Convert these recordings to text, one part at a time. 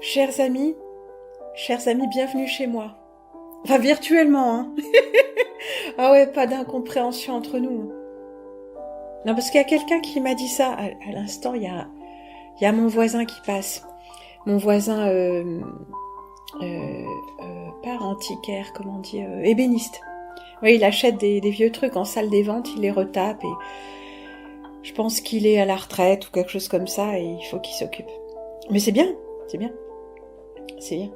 Chers amis, bienvenue chez moi. Enfin, virtuellement, hein. Ah ouais, pas d'incompréhension entre nous. Non, parce qu'il y a quelqu'un qui m'a dit ça. À l'instant, il y a mon voisin qui passe. Mon voisin, pas antiquaire, comment on dit, ébéniste. Oui, il achète des vieux trucs en salle des ventes, il les retape et je pense qu'il est à la retraite ou quelque chose comme ça et il faut qu'il s'occupe. Mais c'est bien, c'est bien. C'est bien.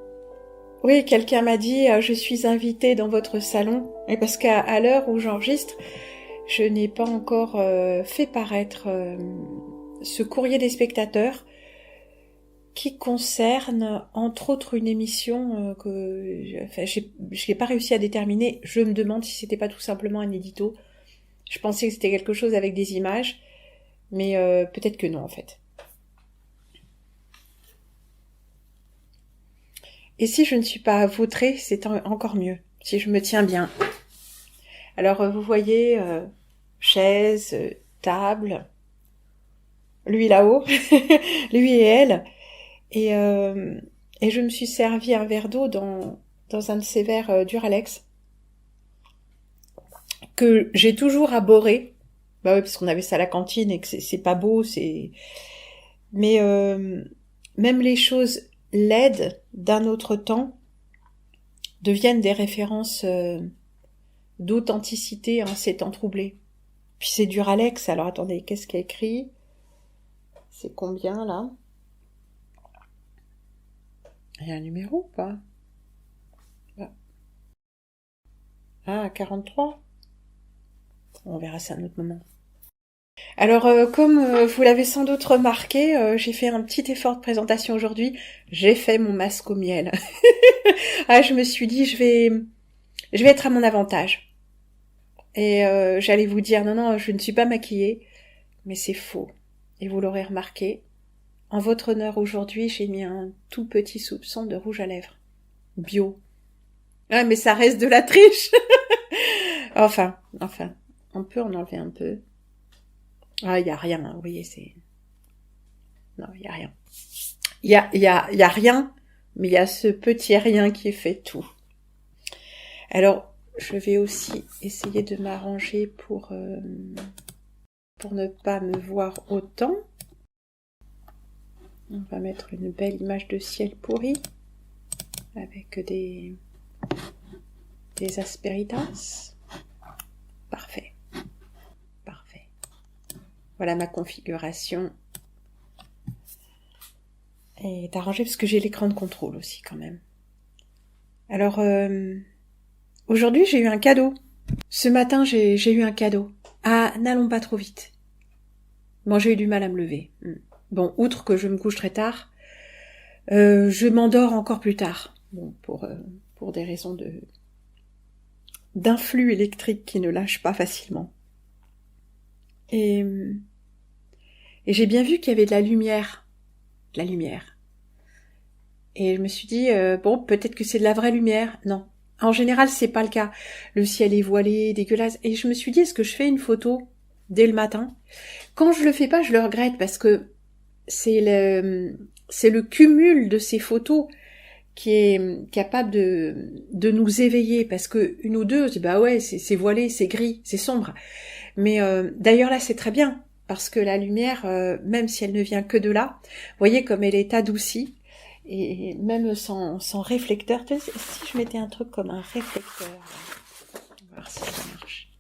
Oui, quelqu'un m'a dit je suis invitée dans votre salon. Et parce qu'à l'heure où j'enregistre, je n'ai pas encore fait paraître ce courrier des spectateurs qui concerne entre autres une émission que je n'ai pas réussi à déterminer. Je me demande si c'était pas tout simplement un édito. Je pensais que c'était quelque chose avec des images, mais peut-être que non en fait. Et si je ne suis pas vautrée, c'est encore mieux, si je me tiens bien. Alors vous voyez, chaise, table, lui là-haut, lui et elle, et je me suis servi un verre d'eau dans un de ces verres Duralex, que j'ai toujours abhorré, bah oui, parce qu'on avait ça à la cantine et que c'est pas beau, mais même les choses laides d'un autre temps deviennent des références d'authenticité en ces temps troublés. Puis c'est Duralex, alors attendez, qu'est-ce qu'il y a écrit ? C'est combien là ? Il y a un numéro ou pas ? Ah, 43 ? On verra ça à un autre moment. Alors, comme vous l'avez sans doute remarqué, j'ai fait un petit effort de présentation aujourd'hui. J'ai fait mon masque au miel. Ah, je me suis dit, je vais être à mon avantage. Et j'allais vous dire, non, je ne suis pas maquillée. Mais c'est faux. Et vous l'aurez remarqué, en votre honneur aujourd'hui, j'ai mis un tout petit soupçon de rouge à lèvres. Bio. Ah, mais ça reste de la triche. Enfin, on peut en enlever un peu. Ah, il y a rien, vous voyez, c'est... Non, il y a rien. Il y a rien, mais il y a ce petit rien qui fait tout. Alors, je vais aussi essayer de m'arranger pour ne pas me voir autant. On va mettre une belle image de ciel pourri avec des aspéritas. Parfait. Voilà ma configuration. Et arrangée parce que j'ai l'écran de contrôle aussi quand même. Alors, aujourd'hui j'ai eu un cadeau. Ce matin j'ai eu un cadeau. Ah, n'allons pas trop vite. Bon, j'ai eu du mal à me lever. Bon, outre que je me couche très tard, je m'endors encore plus tard. Bon, pour des raisons d'influx électrique qui ne lâchent pas facilement. Et j'ai bien vu qu'il y avait de la lumière. Et je me suis dit, bon, peut-être que c'est de la vraie lumière. Non. En général, c'est pas le cas. Le ciel est voilé, dégueulasse. Et je me suis dit, est-ce que je fais une photo dès le matin ? Quand je le fais pas, je le regrette parce que c'est le cumul de ces photos qui est capable de nous éveiller, parce que une ou deux, bah ouais, c'est voilé, c'est gris, c'est sombre. Mais d'ailleurs là, c'est très bien, parce que la lumière, même si elle ne vient que de là, vous voyez comme elle est adoucie, et même sans réflecteur. Si je mettais un truc comme un réflecteur, on va voir si ça marche.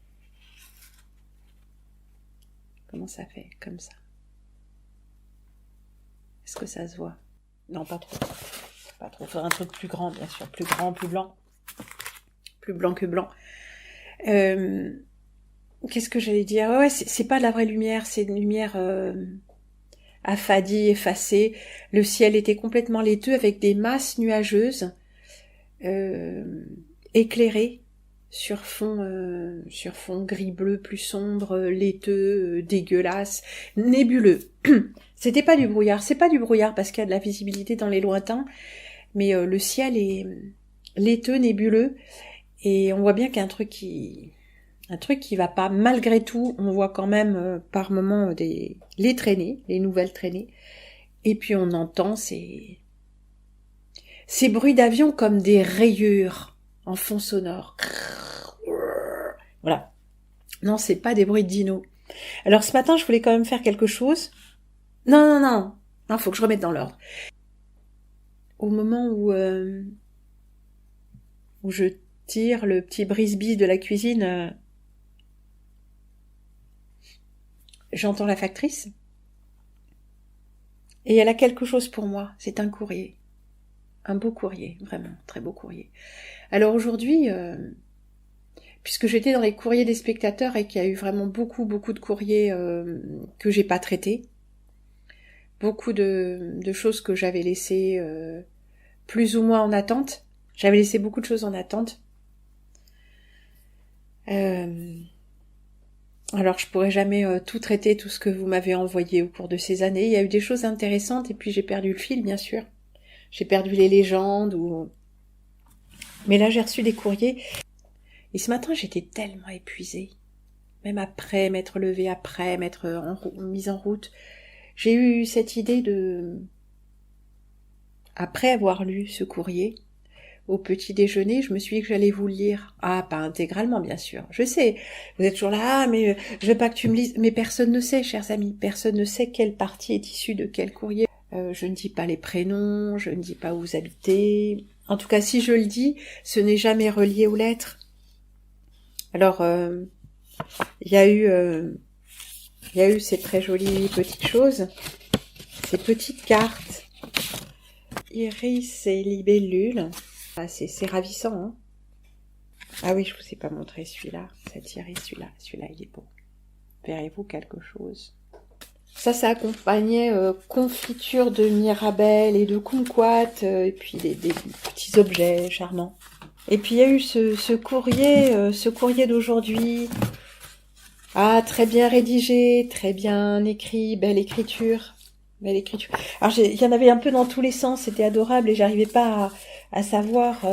Comment ça fait, comme ça ? Est-ce que ça se voit ? Non, pas trop. Pas trop. Faudrait un truc plus grand, bien sûr. Plus grand, plus blanc. Plus blanc que blanc. Qu'est-ce que j'allais dire ? Ouais, c'est pas de la vraie lumière, c'est une lumière affadie, effacée. Le ciel était complètement laiteux avec des masses nuageuses éclairées sur fond gris-bleu plus sombre, laiteux, dégueulasse, nébuleux. C'était pas du brouillard, c'est pas du brouillard parce qu'il y a de la visibilité dans les lointains, mais le ciel est laiteux, nébuleux, et on voit bien qu'il y a un truc qui va pas. Malgré tout, on voit quand même par moments les traînées, les nouvelles traînées, et puis on entend ces bruits d'avion comme des rayures en fond sonore. Voilà. Non, c'est pas des bruits de dino. Alors ce matin, je voulais quand même faire quelque chose. Non, faut que je remette dans l'ordre. Au moment où je tire le petit brise-bise de la cuisine, j'entends la factrice. Et elle a quelque chose pour moi. C'est un courrier. Un beau courrier, vraiment, très beau courrier. Alors aujourd'hui, puisque j'étais dans les courriers des spectateurs et qu'il y a eu vraiment beaucoup de courriers que j'ai pas traités, beaucoup de choses que j'avais laissées plus ou moins en attente. J'avais laissé beaucoup de choses en attente. Alors je pourrais jamais tout traiter, tout ce que vous m'avez envoyé au cours de ces années. Il y a eu des choses intéressantes et puis j'ai perdu le fil, bien sûr. J'ai perdu les légendes mais là j'ai reçu des courriers. Et ce matin j'étais tellement épuisée. Même après m'être levée, après m'être mise en route. J'ai eu cette idée après avoir lu ce courrier, au petit déjeuner, je me suis dit que j'allais vous le lire. Ah, pas intégralement, bien sûr. Je sais, vous êtes toujours là, mais je veux pas que tu me lises. Mais personne ne sait, chers amis, personne ne sait quelle partie est issue de quel courrier. Je ne dis pas les prénoms, je ne dis pas où vous habitez. En tout cas, si je le dis, ce n'est jamais relié aux lettres. Alors, il y a eu ces très jolies petites choses, ces petites cartes, iris et libellule. Ah, c'est ravissant, hein. Ah oui, je vous ai pas montré celui-là, cette iris, celui-là il est beau. Verrez-vous quelque chose? Ça accompagnait confiture de mirabelle et de kumquat, et puis des petits objets charmants. Et puis il y a eu ce courrier d'aujourd'hui. Ah, très bien rédigé, très bien écrit, belle écriture. Alors il y en avait un peu dans tous les sens, c'était adorable et j'arrivais pas à savoir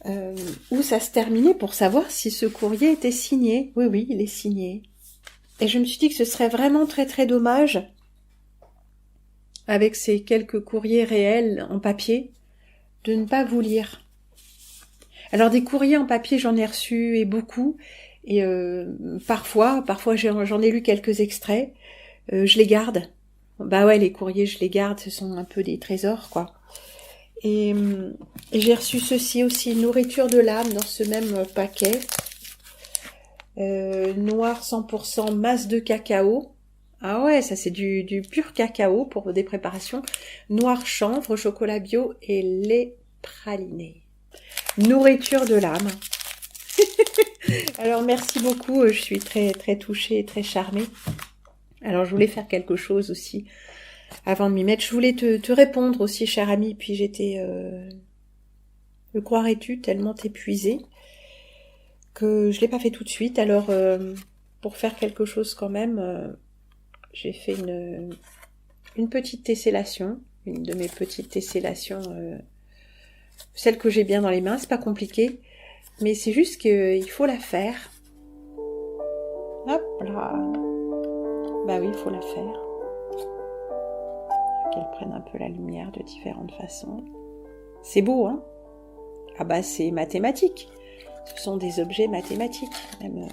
où ça se terminait pour savoir si ce courrier était signé. Oui, il est signé. Et je me suis dit que ce serait vraiment très très dommage, avec ces quelques courriers réels en papier, de ne pas vous lire. Alors des courriers en papier, j'en ai reçu et beaucoup, et parfois j'en ai lu quelques extraits, je les garde. Bah ouais, les courriers, je les garde, ce sont un peu des trésors, quoi. Et j'ai reçu ceci aussi, nourriture de l'âme, dans ce même paquet. Noir 100% masse de cacao. Ah ouais, ça c'est du pur cacao pour des préparations. Noir chanvre, chocolat bio et lait praliné. Nourriture de l'âme. Alors merci beaucoup, je suis très très touchée et très charmée. Alors je voulais faire quelque chose aussi avant de m'y mettre. Je voulais te répondre aussi, cher ami, puis j'étais, le croirais-tu, tellement épuisée que je l'ai pas fait tout de suite. Alors pour faire quelque chose quand même, j'ai fait une petite tessellation, une de mes petites tessellations, celle que j'ai bien dans les mains. C'est pas compliqué, mais c'est juste qu'il faut la faire. Hop là. Bah oui, il faut la faire. Qu'elle prenne un peu la lumière de différentes façons. C'est beau, hein? Ah bah c'est mathématique. Ce sont des objets mathématiques. Même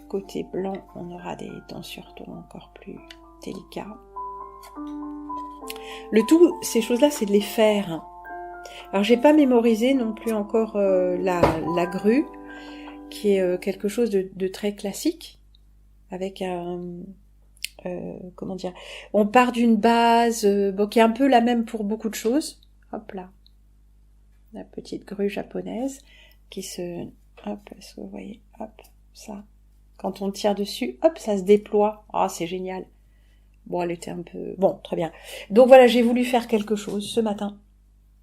côté blanc, on aura des tons sur tons encore plus délicats. Le tout, ces choses-là, c'est de les faire. Alors j'ai pas mémorisé non plus encore la grue, qui est quelque chose de très classique, avec un... comment dire, on part d'une base qui est un peu la même pour beaucoup de choses. Hop là, la petite grue japonaise qui se, hop, est-ce que vous voyez, hop, ça, quand on tire dessus, hop, ça se déploie. Ah, c'est génial. Bon, elle était un peu, bon, très bien. Donc voilà, j'ai voulu faire quelque chose ce matin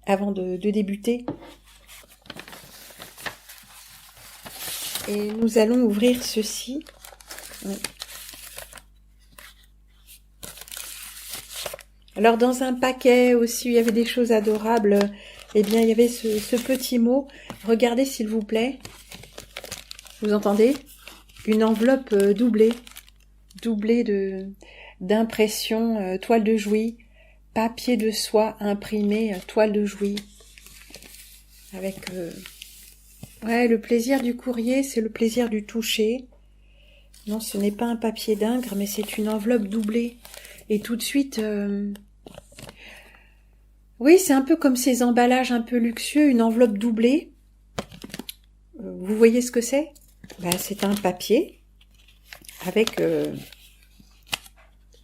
avant de débuter. Et nous allons ouvrir ceci. Alors dans un paquet aussi où il y avait des choses adorables, eh bien il y avait ce petit mot. Regardez s'il vous plaît. Vous entendez? Une enveloppe doublée d'impression, toile de Jouy, papier de soie imprimé, toile de Jouy. avec ouais, le plaisir du courrier, c'est le plaisir du toucher. Non, ce n'est pas un papier d'Ingres, mais c'est une enveloppe doublée. Et tout de suite, oui, c'est un peu comme ces emballages un peu luxueux, une enveloppe doublée. Vous voyez ce que c'est? C'est un papier avec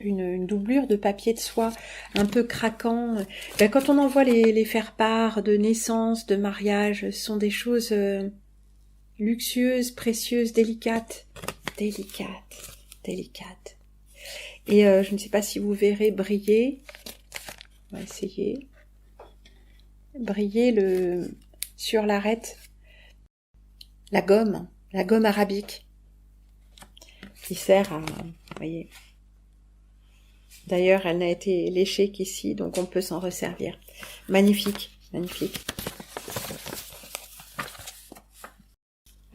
une doublure de papier de soie un peu craquant. Quand on envoie les faire-part de naissance, de mariage, ce sont des choses luxueuses, précieuses, délicates. Délicates. Et je ne sais pas si vous verrez briller, on va essayer, briller sur l'arête, la gomme arabique, qui sert à, vous voyez. D'ailleurs, elle n'a été léchée qu'ici, donc on peut s'en resservir. Magnifique.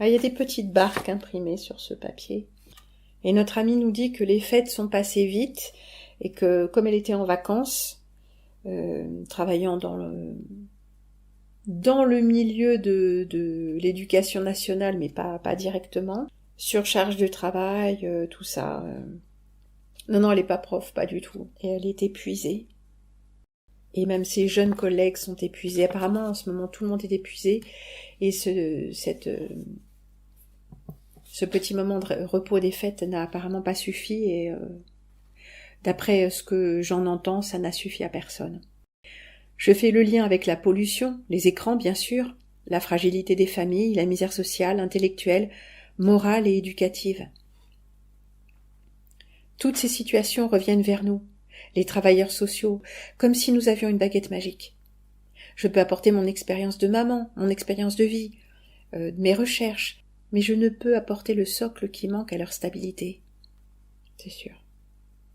Il y a des petites barques imprimées sur ce papier. Et notre amie nous dit que les fêtes sont passées vite et que, comme elle était en vacances, travaillant dans le milieu de l'éducation nationale, mais pas directement, surcharge de travail, tout ça. Non, elle n'est pas prof, pas du tout. Et elle est épuisée. Et même ses jeunes collègues sont épuisés. Apparemment, en ce moment, tout le monde est épuisé. Et ce petit moment de repos des fêtes n'a apparemment pas suffi. Et d'après ce que j'en entends, ça n'a suffi à personne. Je fais le lien avec la pollution, les écrans bien sûr, la fragilité des familles, la misère sociale, intellectuelle, morale et éducative. Toutes ces situations reviennent vers nous, les travailleurs sociaux, comme si nous avions une baguette magique. Je peux apporter mon expérience de maman, mon expérience de vie, mes recherches, mais je ne peux apporter le socle qui manque à leur stabilité. C'est sûr.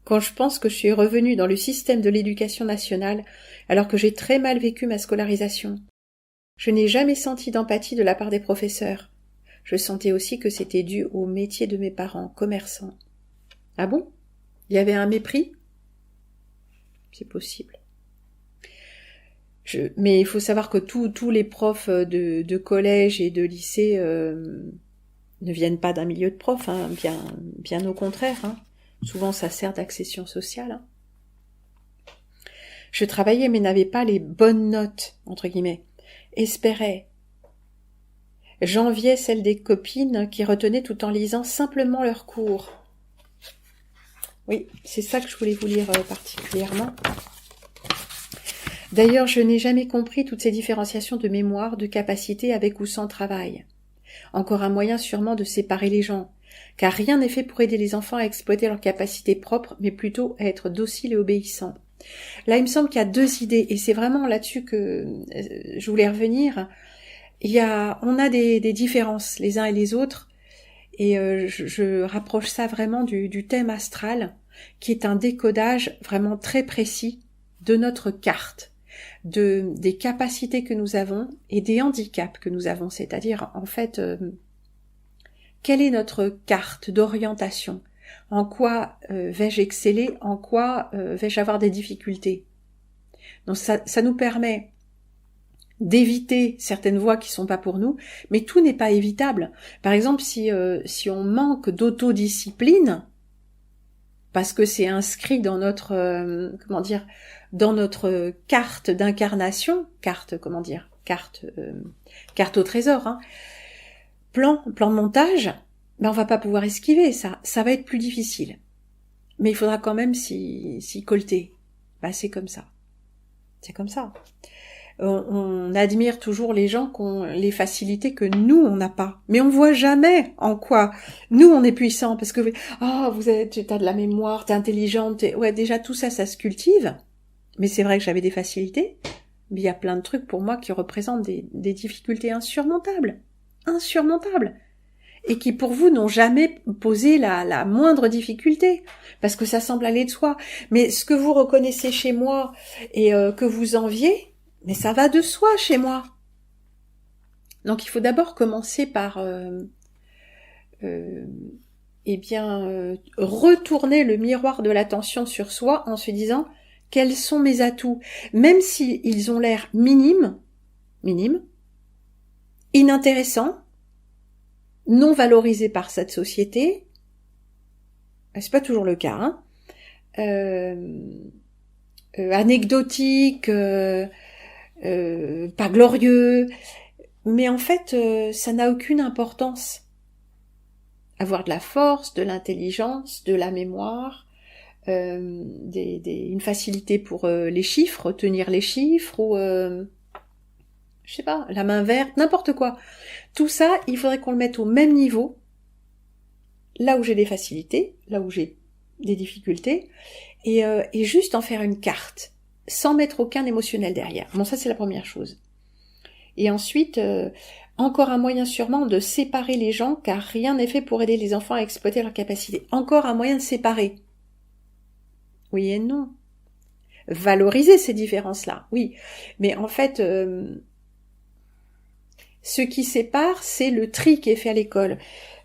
Quand je pense que je suis revenue dans le système de l'éducation nationale, alors que j'ai très mal vécu ma scolarisation, je n'ai jamais senti d'empathie de la part des professeurs. Je sentais aussi que c'était dû au métier de mes parents, commerçants. Ah bon? Il y avait un mépris? C'est possible. Mais il faut savoir que tous les profs de collège et de lycée ne viennent pas d'un milieu de profs, hein, bien au contraire. Hein. Souvent, ça sert d'accession sociale. Hein. Je travaillais mais n'avais pas les bonnes notes, entre guillemets. Espérais. J'enviais celles des copines qui retenaient tout en lisant simplement leurs cours. Oui, c'est ça que je voulais vous lire particulièrement. D'ailleurs, je n'ai jamais compris toutes ces différenciations de mémoire, de capacité avec ou sans travail. Encore un moyen sûrement de séparer les gens, car rien n'est fait pour aider les enfants à exploiter leurs capacités propres, mais plutôt à être dociles et obéissants. Là, il me semble qu'il y a deux idées, et c'est vraiment là-dessus que je voulais revenir. On a des différences les uns et les autres, et je rapproche ça vraiment du thème astral, qui est un décodage vraiment très précis de notre carte, des capacités que nous avons et des handicaps que nous avons, c'est-à-dire en fait quelle est notre carte d'orientation, en quoi vais-je exceller, en quoi vais-je avoir des difficultés. Donc ça nous permet d'éviter certaines voies qui sont pas pour nous, mais tout n'est pas évitable. Par exemple, si on manque d'autodiscipline, parce que c'est inscrit dans notre dans notre carte d'incarnation, carte au trésor, hein. Plan de montage, on va pas pouvoir esquiver ça va être plus difficile. Mais il faudra quand même s'y colter. C'est comme ça. C'est comme ça. On admire toujours les gens qui ont les facilités que nous on n'a pas, mais on voit jamais en quoi nous on est puissants, parce que t'as de la mémoire, t'es intelligente, ouais, déjà tout ça se cultive. Mais c'est vrai que j'avais des facilités, mais il y a plein de trucs pour moi qui représentent des difficultés insurmontables, et qui pour vous n'ont jamais posé la moindre difficulté, parce que ça semble aller de soi. Mais ce que vous reconnaissez chez moi et que vous enviez, mais ça va de soi chez moi. Donc il faut d'abord commencer par retourner le miroir de l'attention sur soi en se disant quels sont mes atouts, même si ils ont l'air minimes, inintéressant, non valorisé par cette société. C'est pas toujours le cas, hein. Anecdotique, pas glorieux, mais en fait, ça n'a aucune importance. Avoir de la force, de l'intelligence, de la mémoire, une facilité pour les chiffres, retenir les chiffres, ou je sais pas, la main verte, n'importe quoi. Tout ça, il faudrait qu'on le mette au même niveau, là où j'ai des facilités, là où j'ai des difficultés, et juste en faire une carte, sans mettre aucun émotionnel derrière. Bon, ça c'est la première chose. Et ensuite, encore un moyen sûrement de séparer les gens, car rien n'est fait pour aider les enfants à exploiter leurs capacités. Encore un moyen de séparer. Oui et non. Valoriser ces différences-là, oui. Mais en fait, ce qui sépare, c'est le tri qui est fait à l'école.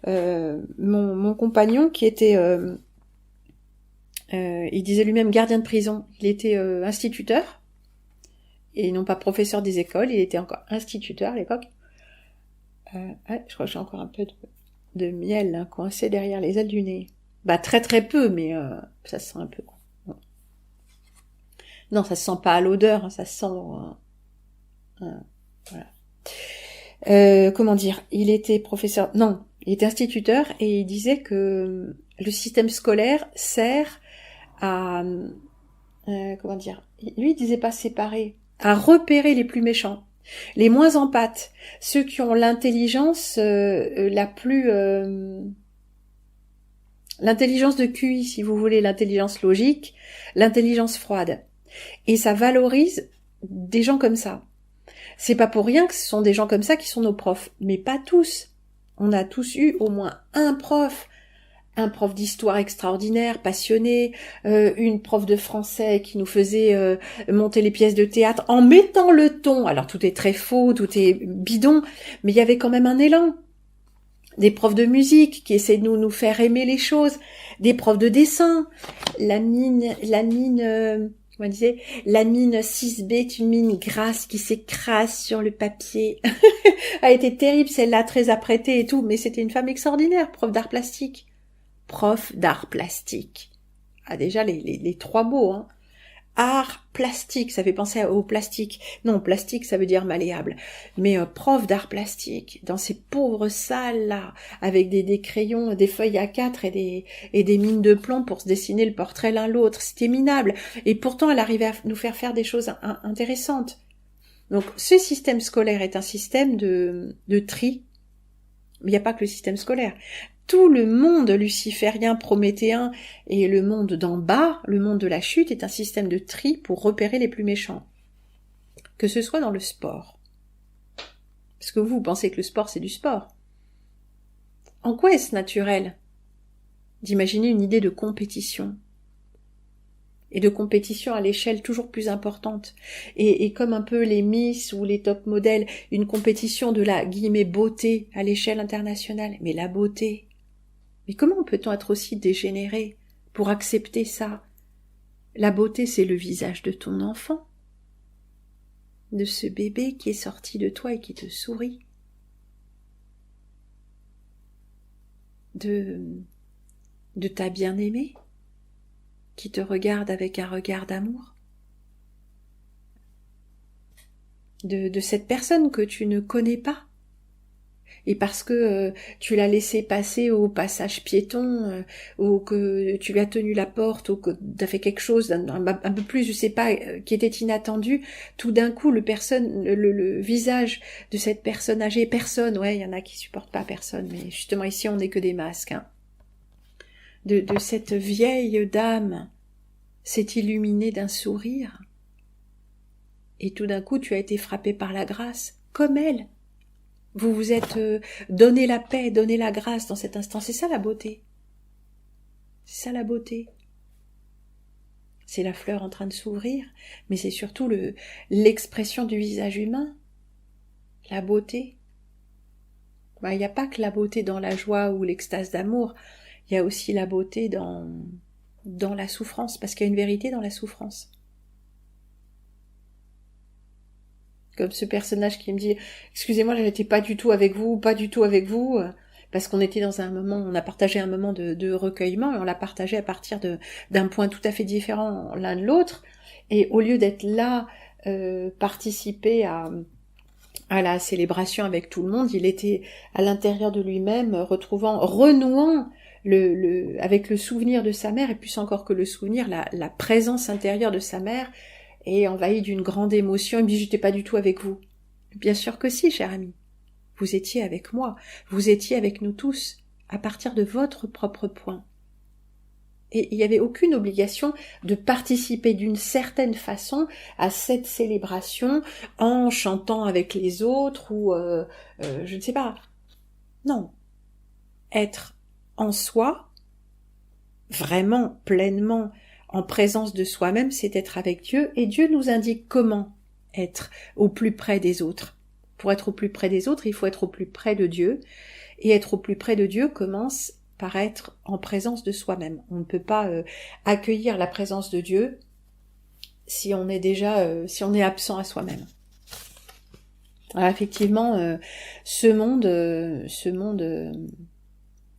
Mon compagnon, qui était... il disait lui-même gardien de prison, il était instituteur, et non pas professeur des écoles, il était encore instituteur à l'époque. Je crois que j'ai encore un peu de miel là, coincé derrière les ailes du nez. Bah très très peu, mais ça se sent un peu. Non, ça se sent pas à l'odeur, hein, ça se sent... voilà. Comment dire, il était professeur... Non, il était instituteur, et il disait que le système scolaire sert à... comment dire, lui il disait pas séparer, à repérer les plus méchants, les moins empathes, ceux qui ont l'intelligence la plus... l'intelligence de QI, si vous voulez, l'intelligence logique, l'intelligence froide. Et ça valorise des gens comme ça. C'est pas pour rien que ce sont des gens comme ça qui sont nos profs, mais pas tous. On a tous eu au moins un prof d'histoire extraordinaire, passionné, une prof de français qui nous faisait monter les pièces de théâtre en mettant le ton. Alors tout est très faux, tout est bidon, mais il y avait quand même un élan. Des profs de musique qui essaient de nous faire aimer les choses, des profs de dessin, la mine, comment on disait, la mine 6B est une mine grasse qui s'écrase sur le papier. A été terrible, celle-là, très apprêtée et tout, mais c'était une femme extraordinaire, prof d'art plastique. Prof d'art plastique. Ah, déjà, les trois mots, hein. Art plastique, ça fait penser au plastique. Non, plastique, ça veut dire malléable. Mais prof d'art plastique, dans ces pauvres salles-là, avec des crayons, des feuilles A4 et des mines de plomb pour se dessiner le portrait l'un l'autre, c'était minable. Et pourtant, elle arrivait à nous faire des choses intéressantes. Donc, ce système scolaire est un système de tri. Mais il n'y a pas que le système scolaire. Tout le monde luciférien, prométhéen et le monde d'en bas, le monde de la chute, est un système de tri pour repérer les plus méchants. Que ce soit dans le sport. Parce que vous pensez que le sport, c'est du sport. En quoi est-ce naturel d'imaginer une idée de compétition ? Et de compétition à l'échelle toujours plus importante. Et comme un peu les Miss ou les top modèles, une compétition de la guillemets beauté à l'échelle internationale. Mais la beauté... Mais comment peut-on être aussi dégénéré pour accepter ça ? La beauté, c'est le visage de ton enfant, de ce bébé qui est sorti de toi et qui te sourit, de ta bien-aimée qui te regarde avec un regard d'amour, de cette personne que tu ne connais pas. Et parce que tu l'as laissé passer au passage piéton, ou que tu lui as tenu la porte, ou que tu as fait quelque chose un peu plus, je sais pas, qui était inattendu, tout d'un coup le visage de cette personne âgée, ouais, il y en a qui supportent pas personne, mais justement ici on n'est que des masques, hein, de cette vieille dame s'est illuminé d'un sourire, et tout d'un coup tu as été frappé par la grâce, comme elle. Vous vous êtes donné la paix, donné la grâce dans cet instant. C'est ça la beauté. C'est ça la beauté. C'est la fleur en train de s'ouvrir, mais c'est surtout l'expression du visage humain. La beauté. Il n'y a pas que la beauté dans la joie ou l'extase d'amour, il y a aussi la beauté dans la souffrance, parce qu'il y a une vérité dans la souffrance. Comme ce personnage qui me dit « Excusez-moi, j'étais pas du tout avec vous, parce qu'on était dans un moment, on a partagé un moment de recueillement, et on l'a partagé à partir d'un point tout à fait différent l'un de l'autre, et au lieu d'être là, participer à la célébration avec tout le monde, il était à l'intérieur de lui-même, renouant avec le souvenir de sa mère, et plus encore que le souvenir, la présence intérieure de sa mère, et envahi d'une grande émotion. Il me dit, j'étais pas du tout avec vous. Bien sûr que si, cher ami. Vous étiez avec moi. Vous étiez avec nous tous, à partir de votre propre point. Et il n'y avait aucune obligation de participer d'une certaine façon à cette célébration en chantant avec les autres ou je ne sais pas. Non. Être en soi, vraiment, pleinement, en présence de soi-même, c'est être avec Dieu, et Dieu nous indique comment être au plus près des autres. Pour être au plus près des autres, il faut être au plus près de Dieu, et être au plus près de Dieu commence par être en présence de soi-même. On ne peut pas accueillir la présence de Dieu si on est absent à soi-même. Alors effectivement, ce monde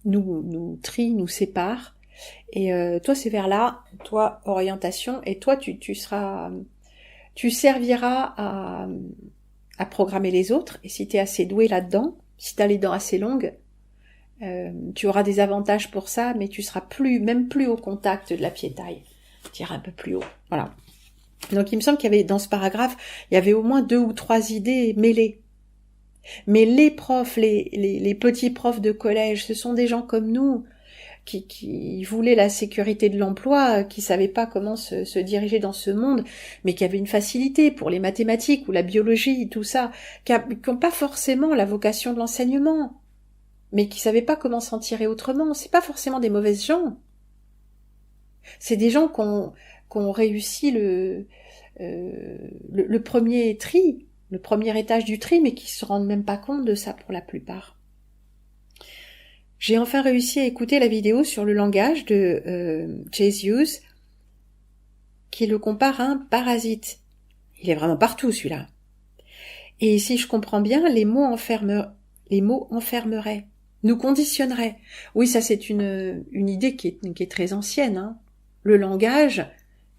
nous trie, nous sépare. Et toi c'est vers là, toi orientation, et toi tu serviras à programmer les autres, et si tu es assez doué là-dedans, si tu as les dents assez longues, tu auras des avantages pour ça, mais tu seras même plus au contact de la piétaille, tu iras un peu plus haut, voilà. Donc il me semble qu'il y avait dans ce paragraphe, il y avait au moins 2 ou 3 idées mêlées. Mais les profs, les petits profs de collège, ce sont des gens comme nous, qui voulaient la sécurité de l'emploi, qui savaient pas comment se diriger dans ce monde, mais qui avaient une facilité pour les mathématiques ou la biologie, tout ça, qui n'ont pas forcément la vocation de l'enseignement, mais qui savaient pas comment s'en tirer autrement. C'est pas forcément des mauvaises gens. C'est des gens qui ont réussi le premier tri, le premier étage du tri, mais qui se rendent même pas compte de ça pour la plupart. J'ai enfin réussi à écouter la vidéo sur le langage de Chase Hughes, qui le compare à un parasite. Il est vraiment partout, celui-là. Et si je comprends bien, les mots enfermeraient, nous conditionneraient. Oui, ça c'est une idée qui est très ancienne, hein. Le langage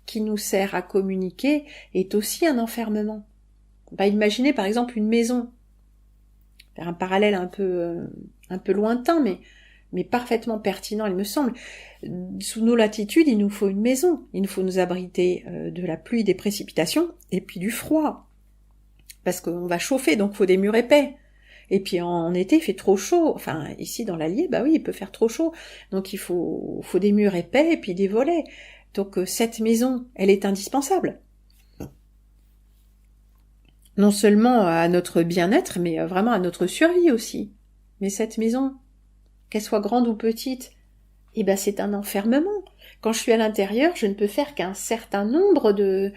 qui nous sert à communiquer est aussi un enfermement. On va imaginer par exemple une maison. Faire un parallèle un peu lointain, mais parfaitement pertinent, il me semble. Sous nos latitudes, il nous faut une maison. Il nous faut nous abriter de la pluie, des précipitations, et puis du froid. Parce qu'on va chauffer, donc il faut des murs épais. Et puis en été, il fait trop chaud. Enfin, ici dans l'Allier, bah oui, il peut faire trop chaud. Donc il faut des murs épais et puis des volets. Donc cette maison, elle est indispensable. Non seulement à notre bien-être, mais vraiment à notre survie aussi. Mais cette maison, qu'elle soit grande ou petite, eh ben c'est un enfermement. Quand je suis à l'intérieur, je ne peux faire qu'un certain nombre de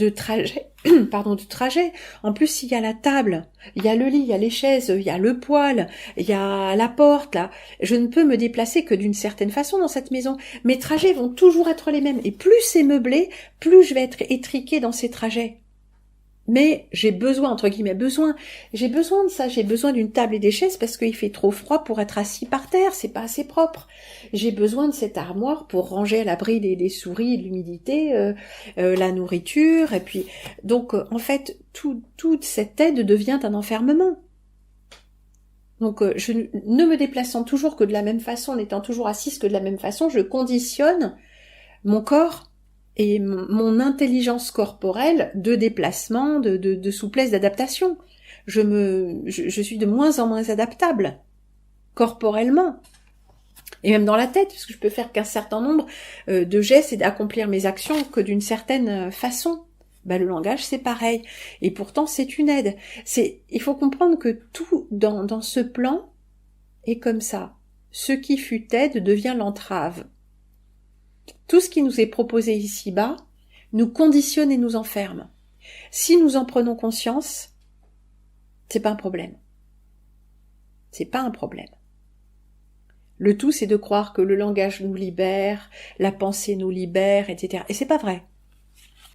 trajets, de trajets. En plus, il y a la table, il y a le lit, il y a les chaises, il y a le poêle, il y a la porte, là. Je ne peux me déplacer que d'une certaine façon dans cette maison. Mes trajets vont toujours être les mêmes. Et plus c'est meublé, plus je vais être étriquée dans ces trajets. Mais j'ai besoin, entre guillemets, j'ai besoin de ça, j'ai besoin d'une table et des chaises parce qu'il fait trop froid pour être assis par terre, c'est pas assez propre. J'ai besoin de cette armoire pour ranger à l'abri des souris, de l'humidité, la nourriture, et puis, donc, en fait, toute cette aide devient un enfermement. Donc, je ne me déplaçant toujours que de la même façon, n'étant toujours assise que de la même façon, je conditionne mon corps et mon intelligence corporelle de déplacement, de souplesse, d'adaptation. Je suis de moins en moins adaptable, corporellement. Et même dans la tête, parce que je peux faire qu'un certain nombre de gestes et d'accomplir mes actions que d'une certaine façon. Ben, le langage, c'est pareil. Et pourtant, c'est une aide. Il faut comprendre que tout dans ce plan est comme ça. Ce qui fut aide devient l'entrave. Tout ce qui nous est proposé ici-bas nous conditionne et nous enferme. Si nous en prenons conscience, c'est pas un problème. C'est pas un problème. Le tout, c'est de croire que le langage nous libère, la pensée nous libère, etc. Et c'est pas vrai.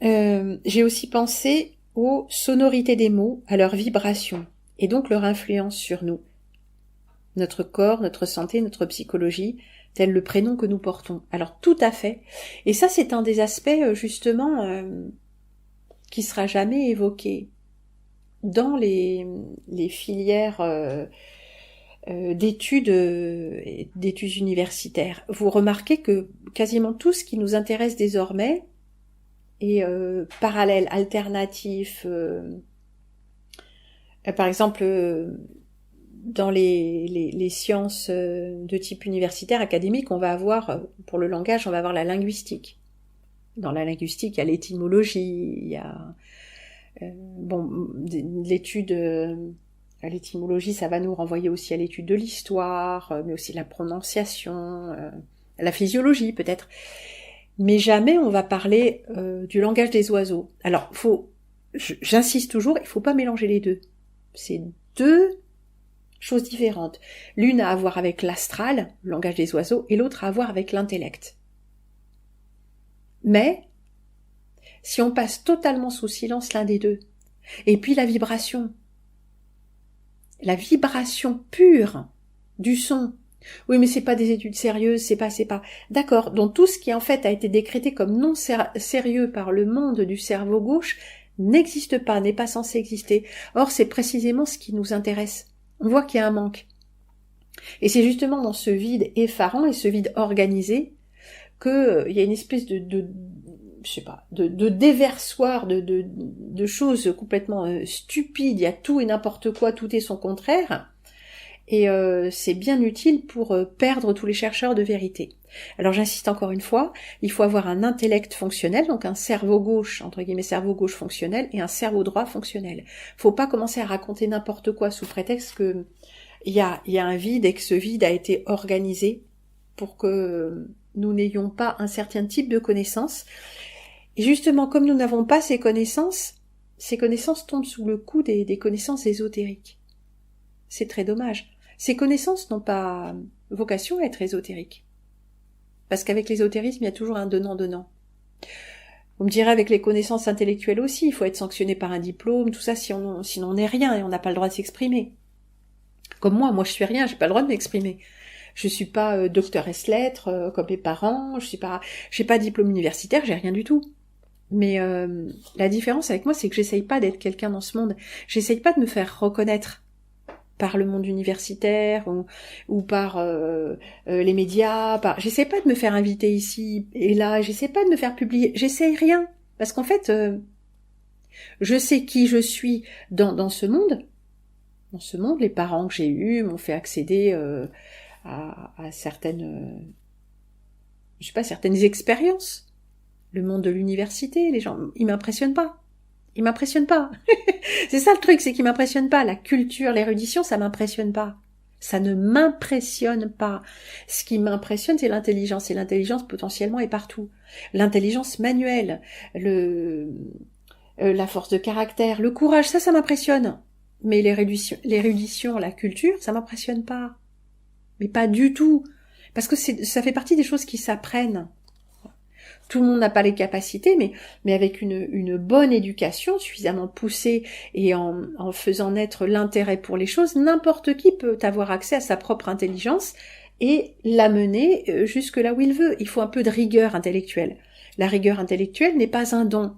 J'ai aussi pensé aux sonorités des mots, à leur vibration, et donc leur influence sur nous. Notre corps, notre santé, notre psychologie, tel le prénom que nous portons. Alors tout à fait. Et ça, c'est un des aspects, justement, qui sera jamais évoqué dans les filières d'études universitaires. Vous remarquez que quasiment tout ce qui nous intéresse désormais est parallèle, alternatif. Par exemple, dans les sciences de type universitaire, académique, on va avoir, pour le langage, on va avoir la linguistique. Dans la linguistique, il y a l'étymologie, il y a l'étude à l'étymologie, ça va nous renvoyer aussi à l'étude de l'histoire, mais aussi la prononciation, la physiologie peut-être. Mais jamais on va parler du langage des oiseaux. Alors, j'insiste toujours, il faut pas mélanger les deux. C'est deux choses différentes. L'une a à voir avec l'astral, le langage des oiseaux, et l'autre a à voir avec l'intellect. Mais, si on passe totalement sous silence l'un des deux, et puis la vibration pure du son. Oui, mais c'est pas des études sérieuses, c'est pas. D'accord. Donc tout ce qui en fait a été décrété comme non sérieux par le monde du cerveau gauche n'existe pas, n'est pas censé exister. Or, c'est précisément ce qui nous intéresse. On voit qu'il y a un manque. Et c'est justement dans ce vide effarant et ce vide organisé que il y a une espèce de déversoir de choses complètement stupides. Il y a tout et n'importe quoi, tout est son contraire. Et c'est bien utile pour perdre tous les chercheurs de vérité. Alors j'insiste encore une fois, il faut avoir un intellect fonctionnel, donc un cerveau gauche, entre guillemets cerveau gauche fonctionnel, et un cerveau droit fonctionnel. Faut pas commencer à raconter n'importe quoi sous prétexte que il y a un vide et que ce vide a été organisé pour que nous n'ayons pas un certain type de connaissances. Et justement, comme nous n'avons pas ces connaissances tombent sous le coup des connaissances ésotériques. C'est très dommage. Ces connaissances n'ont pas vocation à être ésotériques. Parce qu'avec l'ésotérisme, il y a toujours un donnant-donnant. Vous me direz avec les connaissances intellectuelles aussi, il faut être sanctionné par un diplôme, tout ça, sinon on n'est rien et on n'a pas le droit de s'exprimer. Comme moi je suis rien, j'ai pas le droit de m'exprimer. Je suis pas docteur ès lettres comme mes parents, j'ai pas de diplôme universitaire, j'ai rien du tout. Mais la différence avec moi, c'est que j'essaye pas d'être quelqu'un dans ce monde. J'essaye pas de me faire reconnaître par le monde universitaire ou par les médias. J'essaie pas de me faire inviter ici et là. J'essaie pas de me faire publier. J'essaye rien parce qu'en fait, je sais qui je suis dans ce monde. Dans ce monde, les parents que j'ai eus m'ont fait accéder à certaines, certaines expériences. Le monde de l'université, les gens, ils m'impressionnent pas. Ils m'impressionnent pas. C'est ça le truc, c'est qu'ils m'impressionnent pas. La culture, l'érudition, ça m'impressionne pas. Ça ne m'impressionne pas. Ce qui m'impressionne, c'est l'intelligence. Et l'intelligence, potentiellement, est partout. L'intelligence manuelle, la force de caractère, le courage, ça m'impressionne. Mais l'érudition, la culture, ça m'impressionne pas. Mais pas du tout. Parce que ça fait partie des choses qui s'apprennent. Tout le monde n'a pas les capacités, mais avec une bonne éducation suffisamment poussée et en faisant naître l'intérêt pour les choses, n'importe qui peut avoir accès à sa propre intelligence et l'amener jusque là où il veut. Il faut un peu de rigueur intellectuelle. La rigueur intellectuelle n'est pas un don.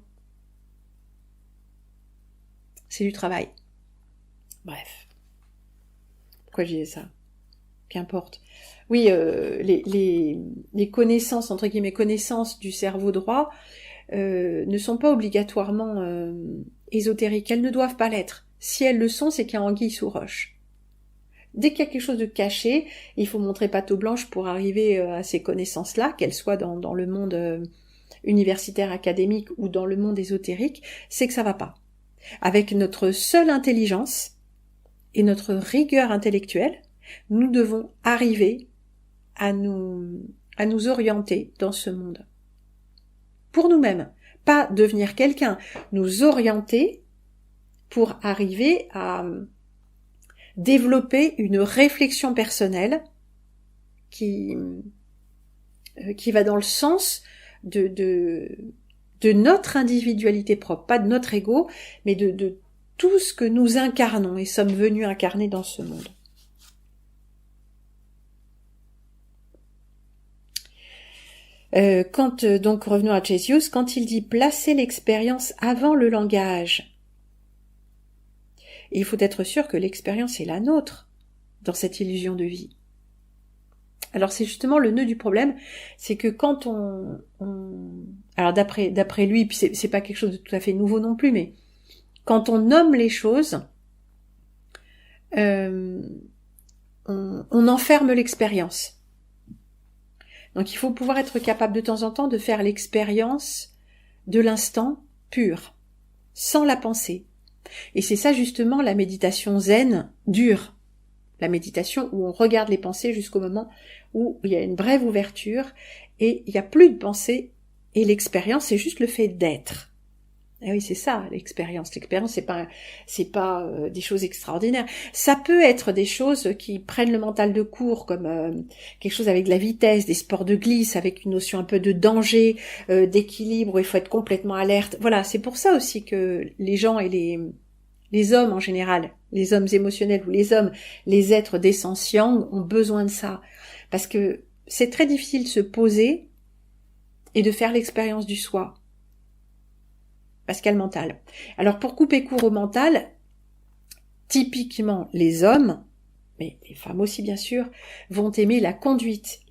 C'est du travail. Bref. Pourquoi je disais ça ? Qu'importe. Oui, les connaissances, entre guillemets, connaissances du cerveau droit ne sont pas obligatoirement ésotériques. Elles ne doivent pas l'être. Si elles le sont, c'est qu'il y a anguille sous roche. Dès qu'il y a quelque chose de caché, il faut montrer patte blanche pour arriver à ces connaissances-là, qu'elles soient dans le monde universitaire, académique ou dans le monde ésotérique, c'est que ça va pas. Avec notre seule intelligence et notre rigueur intellectuelle, nous devons arriver à nous orienter dans ce monde. Pour nous-mêmes. Pas devenir quelqu'un. Nous orienter pour arriver à développer une réflexion personnelle qui va dans le sens de de notre individualité propre, pas de notre ego, mais de tout ce que nous incarnons et sommes venus incarner dans ce monde. Donc revenons à Chesius, quand il dit placer l'expérience avant le langage, et il faut être sûr que l'expérience est la nôtre dans cette illusion de vie. Alors c'est justement le nœud du problème, c'est que quand alors d'après lui, puis c'est pas quelque chose de tout à fait nouveau non plus, mais quand on nomme les choses, on enferme l'expérience. Donc il faut pouvoir être capable de temps en temps de faire l'expérience de l'instant pur, sans la pensée. Et c'est ça justement la méditation zen dure. La méditation où on regarde les pensées jusqu'au moment où il y a une brève ouverture et il n'y a plus de pensée et l'expérience c'est juste le fait d'être. Et oui, c'est ça l'expérience. L'expérience c'est pas des choses extraordinaires. Ça peut être des choses qui prennent le mental de court comme quelque chose avec de la vitesse, des sports de glisse avec une notion un peu de danger, d'équilibre où il faut être complètement alerte. Voilà, c'est pour ça aussi que les gens et les hommes en général, les hommes émotionnels ou les êtres d'essence yang ont besoin de ça. Parce que c'est très difficile de se poser et de faire l'expérience du soi. Parce qu'il y a le mental. Alors pour couper court au mental, typiquement les hommes, mais les femmes aussi bien sûr, vont aimer la conduite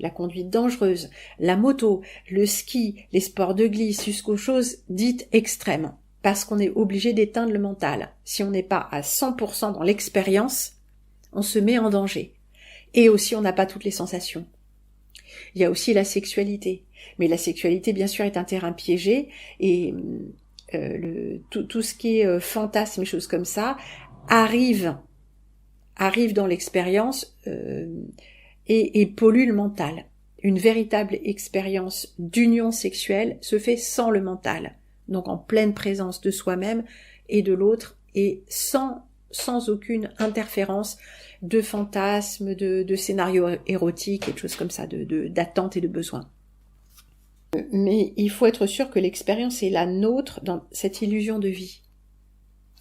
dangereuse, la moto, le ski, les sports de glisse, jusqu'aux choses dites extrêmes. Parce qu'on est obligé d'éteindre le mental. Si on n'est pas à 100% dans l'expérience, on se met en danger. Et aussi, on n'a pas toutes les sensations. Il y a aussi la sexualité. Mais la sexualité, bien sûr, est un terrain piégé. Et tout ce qui est fantasme et choses comme ça arrive dans l'expérience et pollue le mental. Une véritable expérience d'union sexuelle se fait sans le mental. Donc en pleine présence de soi-même et de l'autre, et sans aucune interférence de fantasmes, de scénarios érotiques et de choses comme ça, d'attentes et de besoins. Mais il faut être sûr que l'expérience est la nôtre dans cette illusion de vie.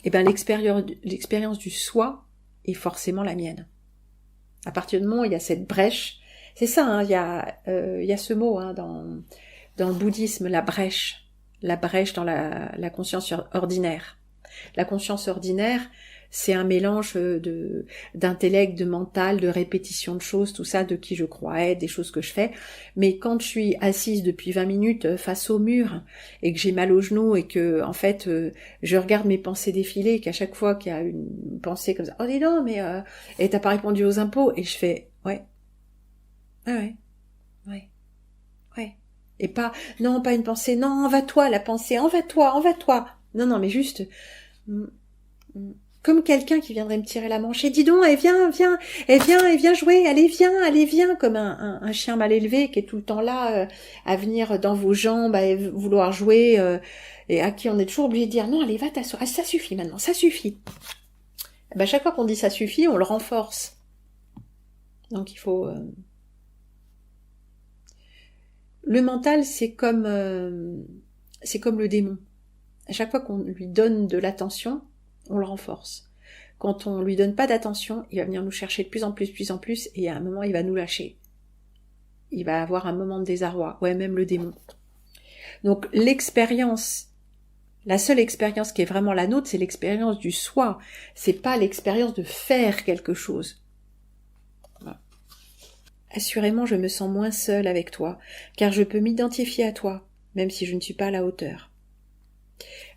Et bien l'expérience du soi est forcément la mienne. À partir du moment où il y a cette brèche, c'est ça, hein, il y a ce mot hein, dans le bouddhisme, la brèche dans la conscience ordinaire. La conscience ordinaire, c'est un mélange d'intellect, de mental, de répétition de choses, tout ça, de qui je crois être, des choses que je fais. Mais quand je suis assise depuis 20 minutes face au mur et que j'ai mal aux genoux et que en fait je regarde mes pensées défiler et qu'à chaque fois qu'il y a une pensée comme ça, oh dis donc, mais et t'as pas répondu aux impôts, et je fais ouais. Et pas, non, pas une pensée, non, en va-toi, la pensée, en va-toi. Non, mais juste, comme quelqu'un qui viendrait me tirer la manche, et dis donc, viens jouer, allez, viens, comme un chien mal élevé qui est tout le temps là, à venir dans vos jambes, à vouloir jouer, et à qui on est toujours obligé de dire, non, allez, va t'asseoir, ça suffit maintenant, ça suffit. Chaque fois qu'on dit ça suffit, on le renforce. Donc il faut... Le mental, c'est comme le démon. À chaque fois qu'on lui donne de l'attention, on le renforce. Quand on lui donne pas d'attention, il va venir nous chercher de plus en plus, et à un moment, il va nous lâcher. Il va avoir un moment de désarroi. Ouais, même le démon. Donc, l'expérience, la seule expérience qui est vraiment la nôtre, c'est l'expérience du soi. C'est pas l'expérience de faire quelque chose. Assurément, je me sens moins seule avec toi, car je peux m'identifier à toi, même si je ne suis pas à la hauteur.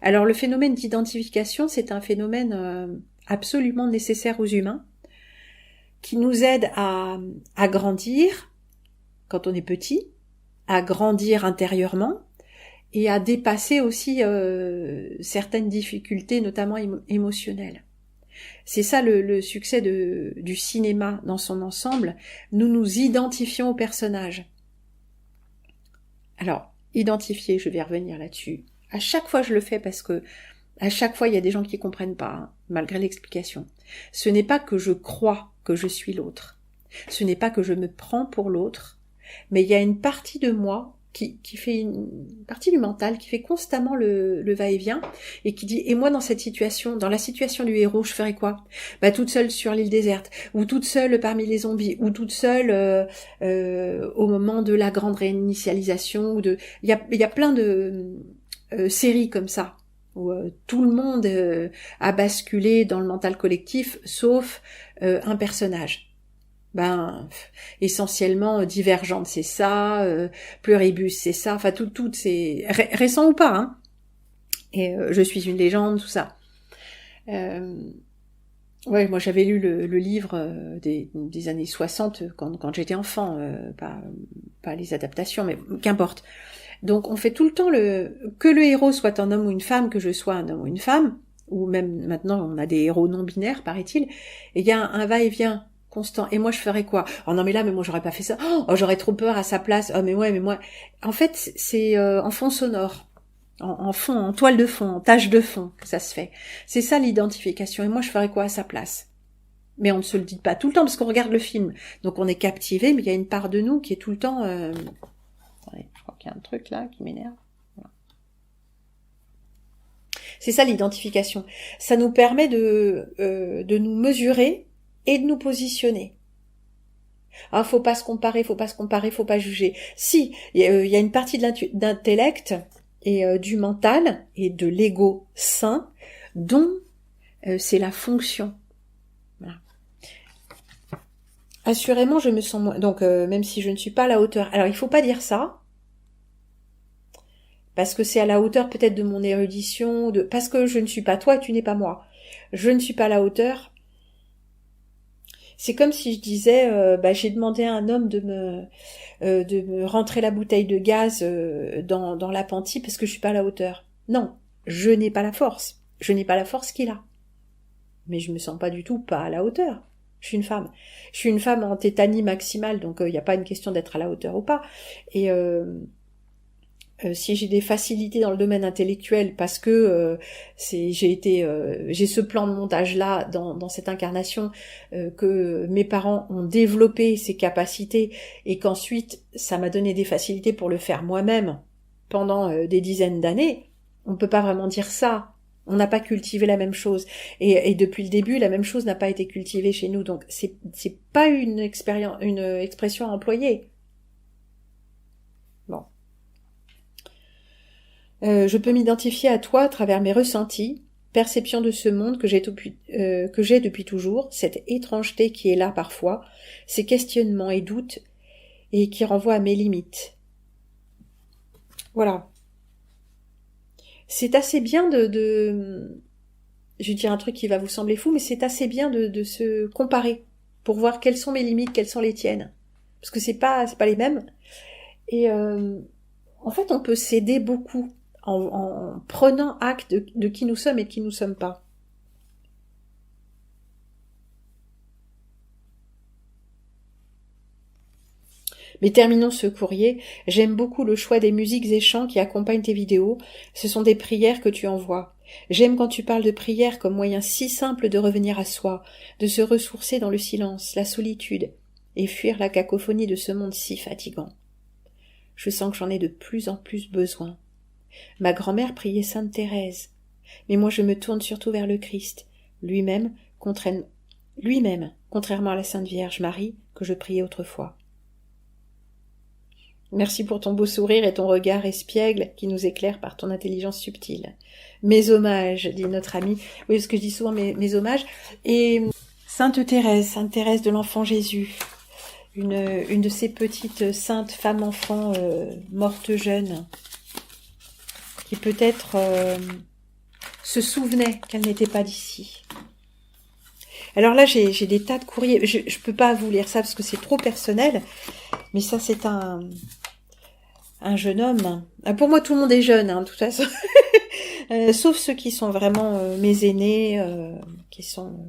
Alors, le phénomène d'identification, c'est un phénomène absolument nécessaire aux humains, qui nous aide à grandir quand on est petit, à grandir intérieurement, et à dépasser aussi certaines difficultés, notamment émotionnelles. C'est ça le succès du cinéma dans son ensemble. Nous nous identifions aux personnages. Alors, identifier, je vais revenir là-dessus. À chaque fois je le fais parce que à chaque fois il y a des gens qui comprennent pas, hein, malgré l'explication. Ce n'est pas que je crois que je suis l'autre. Ce n'est pas que je me prends pour l'autre. Mais il y a une partie de moi qui fait une partie du mental, qui fait constamment le va-et-vient, et qui dit, et moi dans cette situation, dans la situation du héros, je ferais quoi? Bah toute seule sur l'île déserte, ou toute seule parmi les zombies, ou toute seule au moment de la grande réinitialisation, il y a plein de séries comme ça, où tout le monde a basculé dans le mental collectif, sauf un personnage. Essentiellement Divergente c'est ça, Pluribus c'est ça, enfin tout c'est récent ou pas, hein. Et Je suis une légende, tout ça. Ouais, moi j'avais lu le livre des années 60 quand j'étais enfant, pas les adaptations, mais qu'importe. Donc on fait tout le temps que le héros soit un homme ou une femme, que je sois un homme ou une femme, ou même maintenant on a des héros non binaires, paraît-il, et il y a un va-et-vient constant. Et moi je ferais quoi? Oh non mais là, mais moi j'aurais pas fait ça. Oh j'aurais trop peur à sa place. Oh mais ouais, mais moi. En fait c'est en fond sonore, en fond, en toile de fond, en tâche de fond que ça se fait. C'est ça l'identification. Et moi je ferais quoi à sa place? Mais on ne se le dit pas tout le temps parce qu'on regarde le film. Donc on est captivé, mais il y a une part de nous qui est tout le temps. Attendez, je crois qu'il y a un truc là qui m'énerve. Voilà. C'est ça l'identification. Ça nous permet de nous mesurer et de nous positionner. Ah, faut pas se comparer, faut pas juger. Si, il y a une partie de l'intellect et du mental et de l'ego sain dont c'est la fonction. Voilà. Assurément, je me sens moins. Donc, même si je ne suis pas à la hauteur. Alors, il faut pas dire ça. Parce que c'est à la hauteur peut-être de mon érudition, parce que je ne suis pas toi et tu n'es pas moi. Je ne suis pas à la hauteur. C'est comme si je disais, j'ai demandé à un homme de me rentrer la bouteille de gaz dans l'appentis parce que je suis pas à la hauteur. Non, je n'ai pas la force. Je n'ai pas la force qu'il a. Mais je me sens pas du tout pas à la hauteur. Je suis une femme. Je suis une femme en tétanie maximale, donc il n'y a pas une question d'être à la hauteur ou pas. Et si j'ai des facilités dans le domaine intellectuel parce que j'ai ce plan de montage là dans cette incarnation, que mes parents ont développé ces capacités et qu'ensuite ça m'a donné des facilités pour le faire moi-même pendant des dizaines d'années, on peut pas vraiment dire ça. On n'a pas cultivé la même chose et depuis le début la même chose n'a pas été cultivée chez nous, donc c'est pas une expression à employer. Bon. Je peux m'identifier à toi à travers mes ressentis, perception de ce monde que j'ai depuis toujours, cette étrangeté qui est là parfois, ces questionnements et doutes, et qui renvoient à mes limites. Voilà. C'est assez bien je vais dire un truc qui va vous sembler fou, mais c'est assez bien de se comparer pour voir quelles sont mes limites, quelles sont les tiennes. Parce que c'est pas les mêmes. Et en fait, on peut s'aider beaucoup en prenant acte de qui nous sommes et de qui nous sommes pas. Mais terminons ce courrier. J'aime beaucoup le choix des musiques et chants qui accompagnent tes vidéos. Ce sont des prières que tu envoies. J'aime quand tu parles de prière comme moyen si simple de revenir à soi, de se ressourcer dans le silence, la solitude, et fuir la cacophonie de ce monde si fatigant. Je sens que j'en ai de plus en plus besoin. Ma grand-mère priait Sainte Thérèse. Mais moi je me tourne surtout vers le Christ, lui-même, contrairement à la Sainte Vierge Marie, que je priais autrefois. Merci pour ton beau sourire et ton regard espiègle qui nous éclaire par ton intelligence subtile. Mes hommages, dit notre amie. Oui, parce que je dis souvent mes hommages. Et Sainte Thérèse de l'Enfant Jésus, une de ces petites saintes femmes-enfants mortes jeunes, qui peut-être se souvenait qu'elle n'était pas d'ici. Alors là, j'ai des tas de courriers. Je peux pas vous lire ça parce que c'est trop personnel. Mais ça, c'est un jeune homme. Pour moi, tout le monde est jeune, de toute façon. Sauf ceux qui sont vraiment mes aînés, qui sont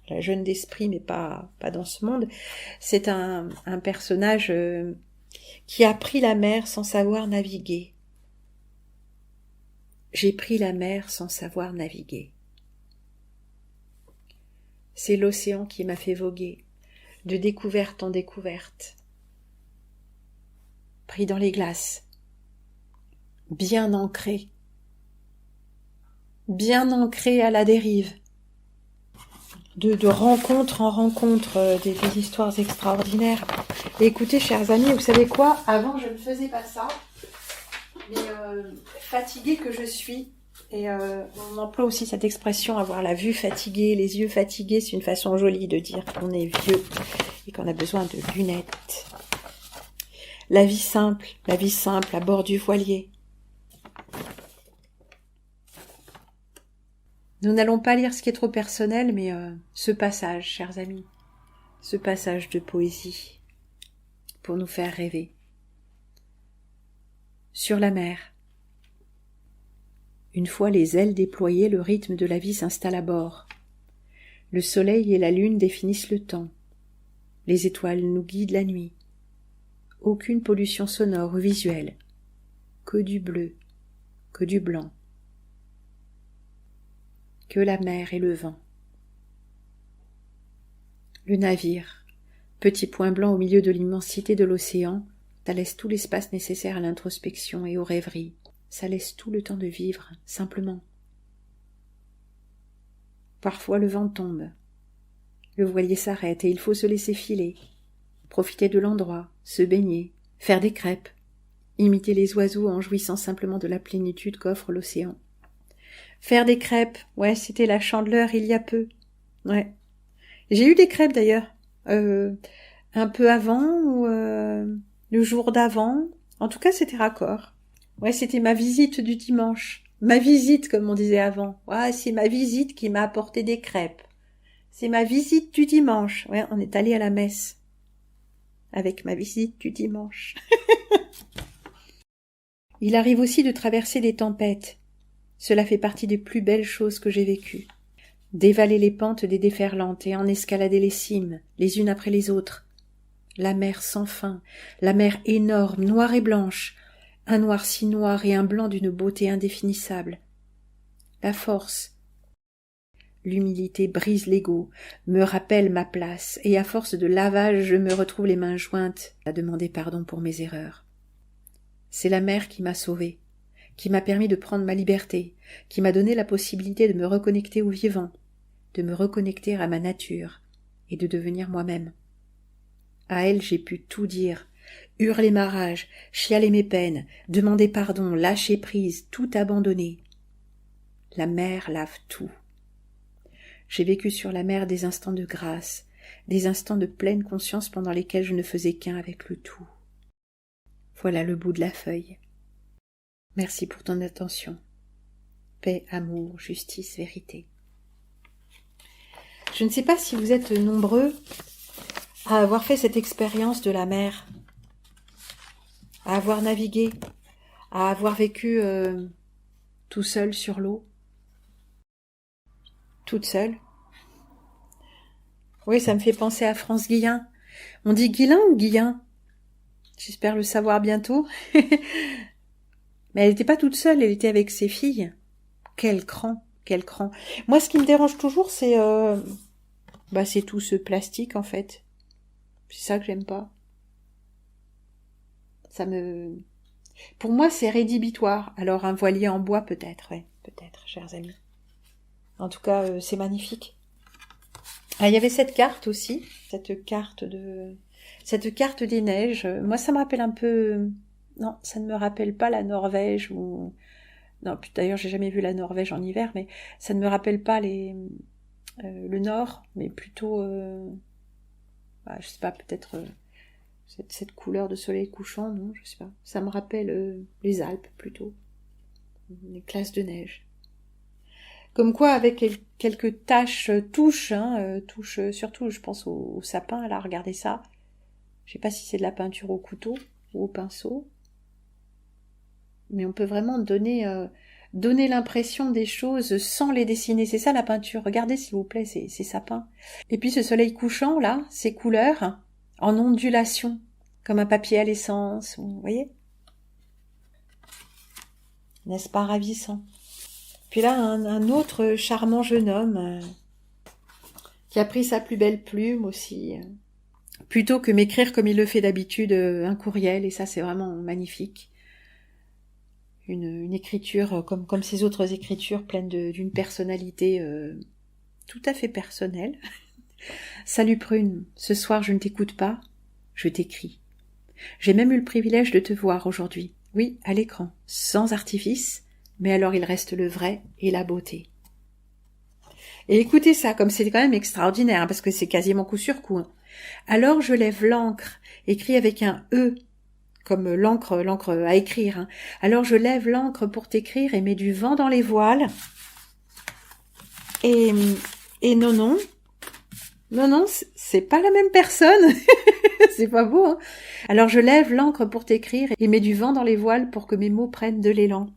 la jeune d'esprit, mais pas dans ce monde. C'est un personnage qui a pris la mer sans savoir naviguer. J'ai pris la mer sans savoir naviguer. C'est l'océan qui m'a fait voguer, de découverte en découverte. pris dans les glaces, bien ancré à la dérive, de rencontre en rencontre, des histoires extraordinaires. Et écoutez, chers amis, vous savez quoi? Avant, je ne faisais pas ça, mais fatiguée que je suis, et on emploie aussi cette expression, avoir la vue fatiguée, les yeux fatigués, c'est une façon jolie de dire qu'on est vieux et qu'on a besoin de lunettes. La vie simple à bord du voilier. Nous n'allons pas lire ce qui est trop personnel, mais ce passage, chers amis, ce passage de poésie, pour nous faire rêver. Sur la mer. Une fois les ailes déployées, le rythme de la vie s'installe à bord. Le soleil et la lune définissent le temps. Les étoiles nous guident la nuit. Aucune pollution sonore ou visuelle. Que du bleu, que du blanc. Que la mer et le vent. Le navire, petit point blanc au milieu de l'immensité de l'océan, ça laisse tout l'espace nécessaire à l'introspection et aux rêveries. Ça laisse tout le temps de vivre, simplement. Parfois le vent tombe. Le voilier s'arrête et il faut se laisser filer. Profiter de l'endroit, se baigner, faire des crêpes, imiter les oiseaux en jouissant simplement de la plénitude qu'offre l'océan. Faire des crêpes, ouais, c'était la Chandeleur il y a peu. Ouais. J'ai eu des crêpes d'ailleurs, un peu avant ou le jour d'avant. En tout cas, c'était raccord. Ouais, c'était ma visite du dimanche. Ma visite, comme on disait avant. Ouais, c'est ma visite qui m'a apporté des crêpes. C'est ma visite du dimanche. Ouais, on est allé à la messe. Avec ma visite du dimanche. Il arrive aussi de traverser des tempêtes. Cela fait partie des plus belles choses que j'ai vécues. Dévaler les pentes des déferlantes et en escalader les cimes, les unes après les autres. La mer sans fin, la mer énorme, noire et blanche, un noir si noir et un blanc d'une beauté indéfinissable. La force, l'humilité brise l'ego, me rappelle ma place, et à force de lavage je me retrouve les mains jointes à demander pardon pour mes erreurs. C'est la mer qui m'a sauvée, qui m'a permis de prendre ma liberté, qui m'a donné la possibilité de me reconnecter au vivant, de me reconnecter à ma nature et de devenir moi-même. À elle j'ai pu tout dire, hurler ma rage, chialer mes peines, demander pardon, lâcher prise, tout abandonner. La mer lave tout. J'ai vécu sur la mer des instants de grâce, des instants de pleine conscience pendant lesquels je ne faisais qu'un avec le tout. Voilà le bout de la feuille. Merci pour ton attention. Paix, amour, justice, vérité. Je ne sais pas si vous êtes nombreux à avoir fait cette expérience de la mer, à avoir navigué, à avoir vécu tout seul sur l'eau, toute seule. Oui, ça me fait penser à France Guillain. On dit Guillain ou Guillain? J'espère le savoir bientôt. Mais elle n'était pas toute seule, elle était avec ses filles. Quel cran, quel cran. Moi, ce qui me dérange toujours, c'est c'est tout ce plastique, en fait. C'est ça que j'aime pas. Pour moi, c'est rédhibitoire. Alors, un voilier en bois, peut-être, ouais. Peut-être, chers amis. En tout cas, c'est magnifique. Ah, il y avait cette carte aussi. Cette carte des neiges. Moi, ça me rappelle un peu... Non, ça ne me rappelle pas la Norvège ou... Non, d'ailleurs, j'ai jamais vu la Norvège en hiver, mais ça ne me rappelle pas le nord, mais plutôt... je sais pas, peut-être... cette couleur de soleil couchant, non, je sais pas. Ça me rappelle les Alpes, plutôt. Les classes de neige. Comme quoi, avec quelques touches, surtout, je pense au sapin, là, regardez ça. Je sais pas si c'est de la peinture au couteau ou au pinceau. Mais on peut vraiment donner l'impression des choses sans les dessiner. C'est ça, la peinture. Regardez, s'il vous plaît, ces sapins. Et puis, ce soleil couchant, là, ces couleurs... en ondulation, comme un papier à l'essence, vous voyez? N'est-ce pas ravissant? Puis là, un autre charmant jeune homme qui a pris sa plus belle plume aussi, plutôt que m'écrire comme il le fait d'habitude un courriel, et ça c'est vraiment magnifique. Une écriture comme ces autres écritures pleines d'une personnalité tout à fait personnelle. Salut Prune, ce soir je ne t'écoute pas, je t'écris. J'ai même eu le privilège de te voir aujourd'hui. Oui, à l'écran, sans artifice, mais alors il reste le vrai et la beauté. Et écoutez ça, comme c'est quand même extraordinaire, hein, parce que c'est quasiment coup sur coup. Hein. Alors je lève l'encre, écrit avec un E, comme l'encre à écrire. Hein. Alors je lève l'encre pour t'écrire et mets du vent dans les voiles. Et non, c'est pas la même personne. C'est pas beau, hein. Alors je lève l'encre pour t'écrire et mets du vent dans les voiles pour que mes mots prennent de l'élan.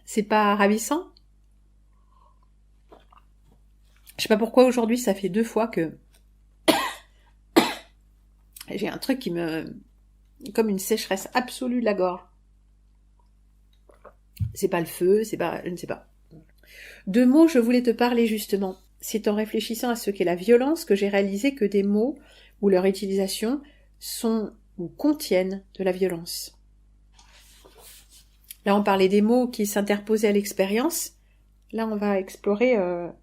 C'est pas ravissant? Je sais pas pourquoi aujourd'hui ça fait 2 fois que j'ai un truc qui me... comme une sécheresse absolue de la gorge. C'est pas le feu, c'est pas... je ne sais pas. 2 mots, je voulais te parler justement. C'est en réfléchissant à ce qu'est la violence que j'ai réalisé que des mots ou leur utilisation sont ou contiennent de la violence. Là, on parlait des mots qui s'interposaient à l'expérience. Là, on va explorer un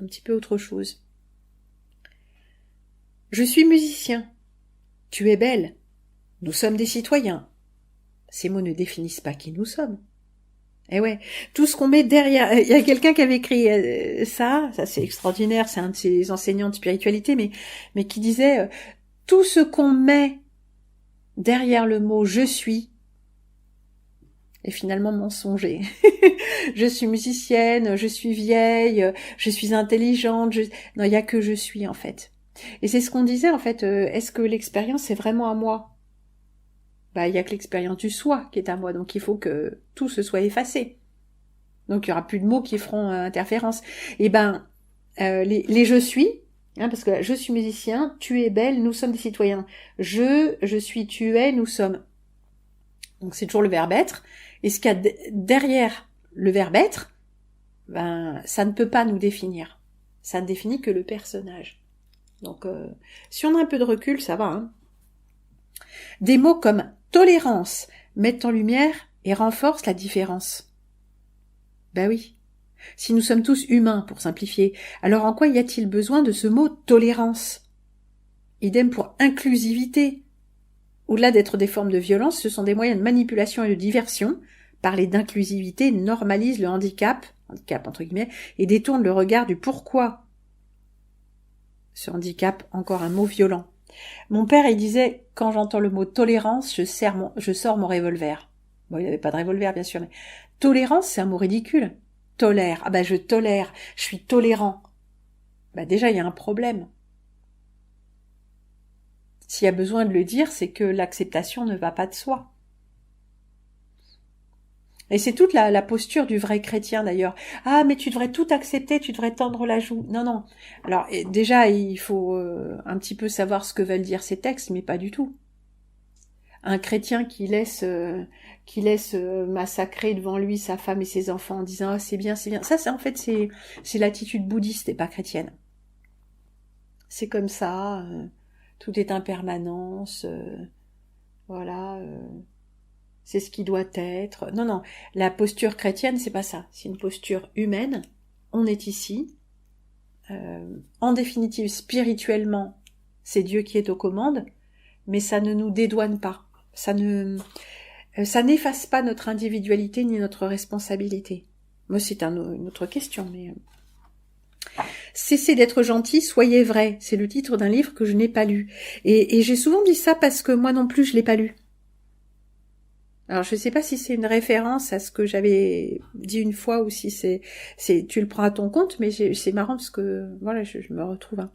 petit peu autre chose. Je suis musicien. Tu es belle. Nous sommes des citoyens. Ces mots ne définissent pas qui nous sommes. Eh ouais, tout ce qu'on met derrière. Il y a quelqu'un qui avait écrit ça c'est extraordinaire, c'est un de ses enseignants de spiritualité, mais qui disait tout ce qu'on met derrière le mot je suis est finalement mensonger. Je suis musicienne, je suis vieille, je suis intelligente, non, il y a que je suis en fait. Et c'est ce qu'on disait en fait, est-ce que l'expérience est vraiment à moi? Bah, il y a que l'expérience du soi qui est à moi, donc il faut que tout se soit effacé. Donc il y aura plus de mots qui feront interférence. Et ben, les je suis, hein, parce que je suis musicien, tu es belle, nous sommes des citoyens. Je suis, tu es, nous sommes. Donc c'est toujours le verbe être. Et ce qu'il y a derrière le verbe être, ben, ça ne peut pas nous définir. Ça ne définit que le personnage. Donc si on a un peu de recul, ça va. Hein. Des mots comme tolérance mettent en lumière et renforcent la différence. Ben oui. Si nous sommes tous humains, pour simplifier, alors en quoi y a-t-il besoin de ce mot tolérance? Idem pour inclusivité. Au-delà d'être des formes de violence, ce sont des moyens de manipulation et de diversion. Parler d'inclusivité normalise le handicap entre guillemets, et détourne le regard du pourquoi. Ce handicap, encore un mot violent. Mon père, il disait, quand j'entends le mot tolérance, je sors mon revolver. Bon, il n'y avait pas de revolver, bien sûr, mais tolérance, c'est un mot ridicule. Tolère. Ah bah, je tolère. Je suis tolérant. Bah, déjà, il y a un problème. S'il y a besoin de le dire, c'est que l'acceptation ne va pas de soi. Et c'est toute la posture du vrai chrétien d'ailleurs. Ah, mais tu devrais tout accepter, tu devrais tendre la joue. Non, non. Alors déjà, il faut un petit peu savoir ce que veulent dire ces textes, mais pas du tout. Un chrétien qui laisse massacrer devant lui sa femme et ses enfants en disant ah, c'est bien, c'est bien. Ça, en fait, c'est l'attitude bouddhiste et pas chrétienne. C'est comme ça. Tout est impermanence. Voilà. C'est ce qui doit être. Non, non. La posture chrétienne, c'est pas ça. C'est une posture humaine. On est ici. En définitive, spirituellement, c'est Dieu qui est aux commandes, mais ça ne nous dédouane pas. Ça n'efface pas notre individualité ni notre responsabilité. Moi, c'est une autre question, mais... Cessez d'être gentil, soyez vrai. C'est le titre d'un livre que je n'ai pas lu. Et j'ai souvent dit ça parce que moi non plus, je l'ai pas lu. Alors je sais pas si c'est une référence à ce que j'avais dit une fois ou si c'est tu le prends à ton compte, mais c'est marrant parce que voilà, je me retrouve. Hein.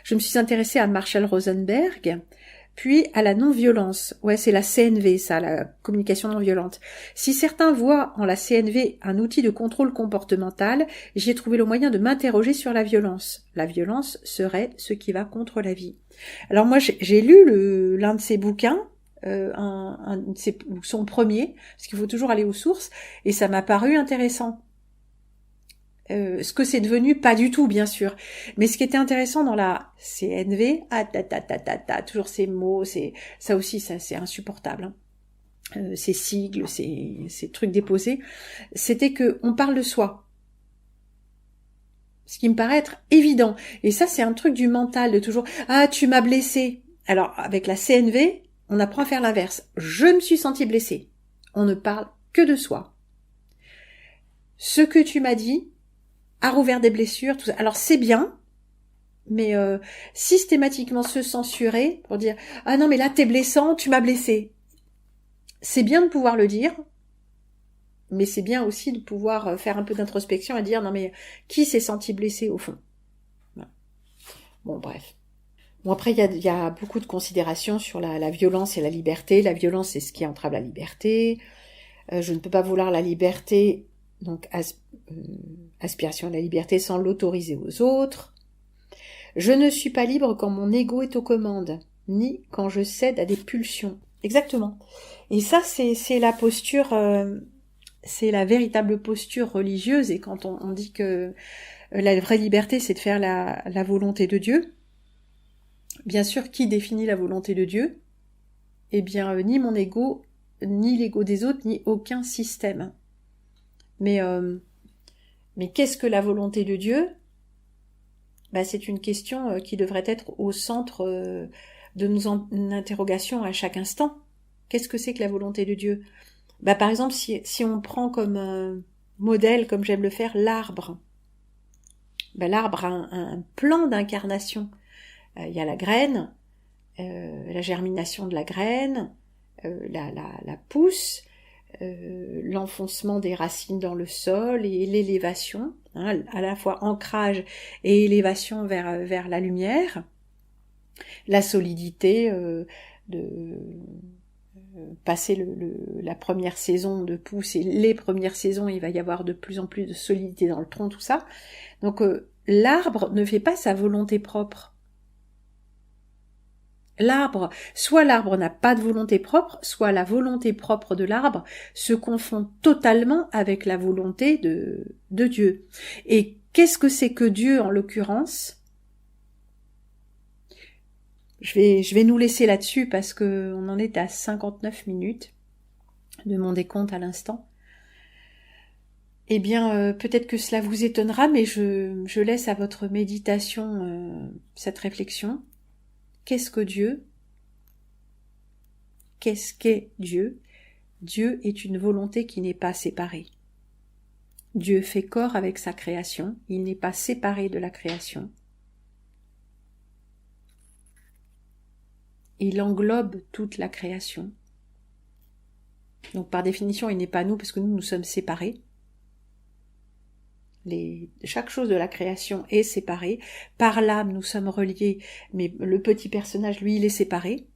Je me suis intéressée à Marshall Rosenberg, puis à la non-violence. Ouais, c'est la CNV, ça, la communication non violente. Si certains voient en la CNV un outil de contrôle comportemental, j'ai trouvé le moyen de m'interroger sur la violence. La violence serait ce qui va contre la vie. Alors moi, j'ai lu l'un de ses bouquins. Son premier, parce qu'il faut toujours aller aux sources, et ça m'a paru intéressant. Ce que c'est devenu, pas du tout, bien sûr. Mais ce qui était intéressant dans la CNV, toujours ces mots, ça aussi, ça c'est insupportable. Ces sigles, ces trucs déposés, c'était que on parle de soi. Ce qui me paraît être évident. Et ça, c'est un truc du mental de toujours « Ah, tu m'as blessé ». Alors, avec la CNV, on apprend à faire l'inverse. Je me suis senti blessée. On ne parle que de soi. Ce que tu m'as dit a rouvert des blessures, tout ça. Alors, c'est bien, mais systématiquement se censurer pour dire « Ah non, mais là, t'es blessant, tu m'as blessé ». C'est bien de pouvoir le dire, mais c'est bien aussi de pouvoir faire un peu d'introspection et dire « Non, mais qui s'est senti blessé au fond ?» Voilà. Bon, bref. Bon, après, il y a beaucoup de considérations sur la violence et la liberté. La violence, c'est ce qui entrave la liberté. Je ne peux pas vouloir la liberté, donc aspiration à la liberté, sans l'autoriser aux autres. Je ne suis pas libre quand mon ego est aux commandes, ni quand je cède à des pulsions. Exactement. Et ça, c'est la posture, c'est la véritable posture religieuse. Et quand on dit que la vraie liberté, c'est de faire la volonté de Dieu, bien sûr, qui définit la volonté de Dieu? Eh bien, ni mon ego, ni l'ego des autres, ni aucun système. Mais qu'est-ce que la volonté de Dieu? C'est une question qui devrait être au centre de nos interrogations à chaque instant. Qu'est-ce que c'est que la volonté de Dieu? Par exemple, si on prend comme modèle, comme j'aime le faire, l'arbre. L'arbre a un plan d'incarnation. Il y a la graine, la germination de la graine, la pousse, l'enfoncement des racines dans le sol et l'élévation, à la fois ancrage et élévation vers la lumière, la solidité de passer la première saison de pousse et les premières saisons, il va y avoir de plus en plus de solidité dans le tronc, tout ça. Donc l'arbre ne fait pas sa volonté propre. Soit l'arbre n'a pas de volonté propre, soit la volonté propre de l'arbre se confond totalement avec la volonté de Dieu. Et qu'est-ce que c'est que Dieu en l'occurrence? Je vais nous laisser là-dessus parce que on en est à 59 minutes de mon décompte à l'instant. Eh bien, peut-être que cela vous étonnera, mais je laisse à votre méditation cette réflexion. Qu'est-ce que Dieu? Qu'est-ce qu'est Dieu? Dieu est une volonté qui n'est pas séparée. Dieu fait corps avec sa création, il n'est pas séparé de la création. Il englobe toute la création. Donc par définition, il n'est pas nous, parce que nous sommes séparés. Chaque chose de la création est séparée. Par l'âme, nous sommes reliés, mais le petit personnage, lui, il est séparé.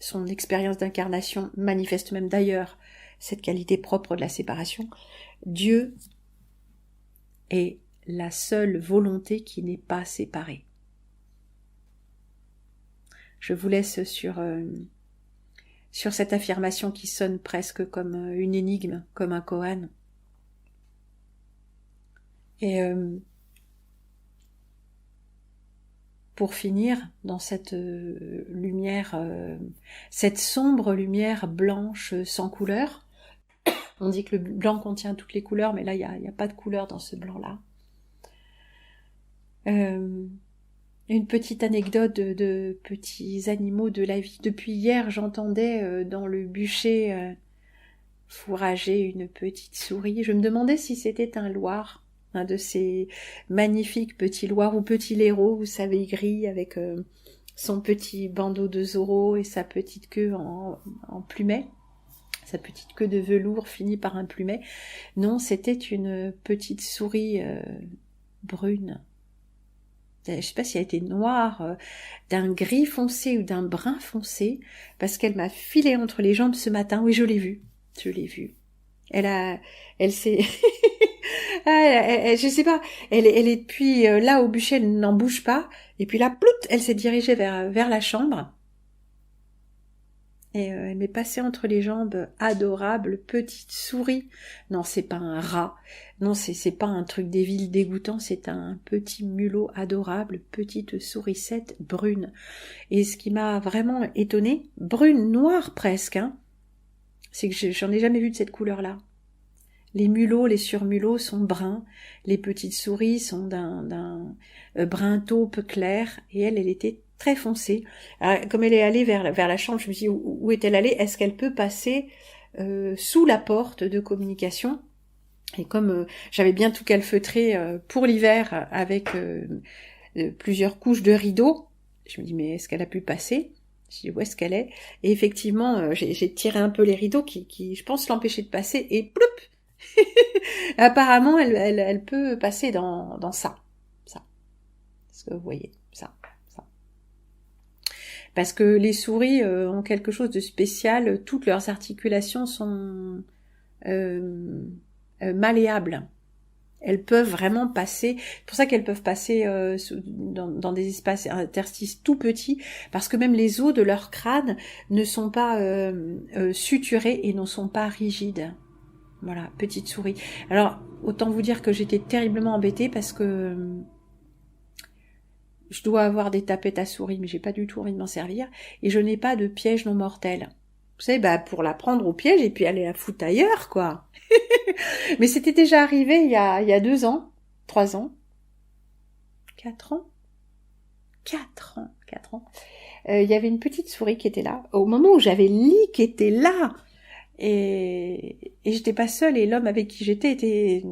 Son expérience d'incarnation manifeste même d'ailleurs cette qualité propre de la séparation. Dieu est la seule volonté qui n'est pas séparée. Je vous laisse sur cette affirmation qui sonne presque comme une énigme, comme un koan. Et pour finir, dans cette lumière, cette sombre lumière blanche sans couleur, on dit que le blanc contient toutes les couleurs, mais là, il y a pas de couleur dans ce blanc-là. Une petite anecdote de petits animaux de la vie. Depuis hier, j'entendais dans le bûcher fourrager une petite souris. Je me demandais si c'était un loir, un de ces magnifiques petits loirs ou petits laireaux, vous savez, gris, avec son petit bandeau de Zorro et sa petite queue en plumet, sa petite queue de velours finie par un plumet. Non, c'était une petite souris brune. Je sais pas si elle était noire, d'un gris foncé ou d'un brun foncé, parce qu'elle m'a filé entre les jambes ce matin. Oui, je l'ai vue. Elle s'est, je sais pas, elle est depuis là au bûcher, elle n'en bouge pas, et puis là, plout, elle s'est dirigée vers la chambre. Et elle m'est passée entre les jambes, adorable, petite souris. Non, c'est pas un rat. Non, c'est pas un truc des villes dégoûtant, c'est un petit mulot adorable, petite sourisette brune. Et ce qui m'a vraiment étonnée, brune, noire presque, hein, c'est que j'en ai jamais vu de cette couleur-là. Les mulots, les surmulots sont bruns, les petites souris sont d'un brun taupe clair, et elle était très foncée. Alors, comme elle est allée vers la chambre, je me suis dit, où est-elle allée? Est-ce qu'elle peut passer sous la porte de communication? Et comme j'avais bien tout calfeutré pour l'hiver avec plusieurs couches de rideaux, je me dis, mais est-ce qu'elle a pu passer? Je dis, où est-ce qu'elle est? Et effectivement, j'ai tiré un peu les rideaux qui je pense, l'empêchaient de passer, et ploup. Apparemment, elle peut passer dans ça. Est-ce que vous voyez ça? Parce que les souris ont quelque chose de spécial. Toutes leurs articulations sont malléables. Elles peuvent vraiment passer. C'est pour ça qu'elles peuvent passer dans des espaces interstices tout petits, parce que même les os de leur crâne ne sont pas suturés et ne sont pas rigides. Voilà, petite souris. Alors, autant vous dire que j'étais terriblement embêtée parce que je dois avoir des tapettes à souris, mais j'ai pas du tout envie de m'en servir. Et je n'ai pas de piège non mortel. Vous savez, pour la prendre au piège et puis aller la foutre ailleurs, quoi. Mais c'était déjà arrivé il y a 2 ans, 3 ans, 4 ans. Il y avait une petite souris qui était là. Au moment où j'avais le lit qui était là. Et j'étais pas seule, et l'homme avec qui j'étais était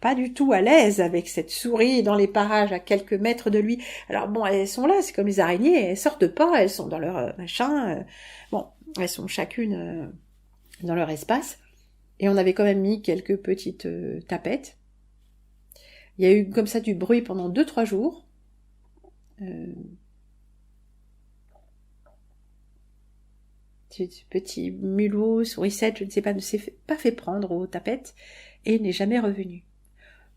pas du tout à l'aise avec cette souris dans les parages à quelques mètres de lui. Alors bon, elles sont là, c'est comme les araignées, elles sortent pas, elles sont dans leur machin. Bon, elles sont chacune dans leur espace. Et on avait quand même mis quelques petites tapettes. Il y a eu comme ça du bruit pendant 2-3 jours. Ce petit mulot, sourisette, je ne sais pas, ne s'est pas fait prendre aux tapettes et n'est jamais revenu.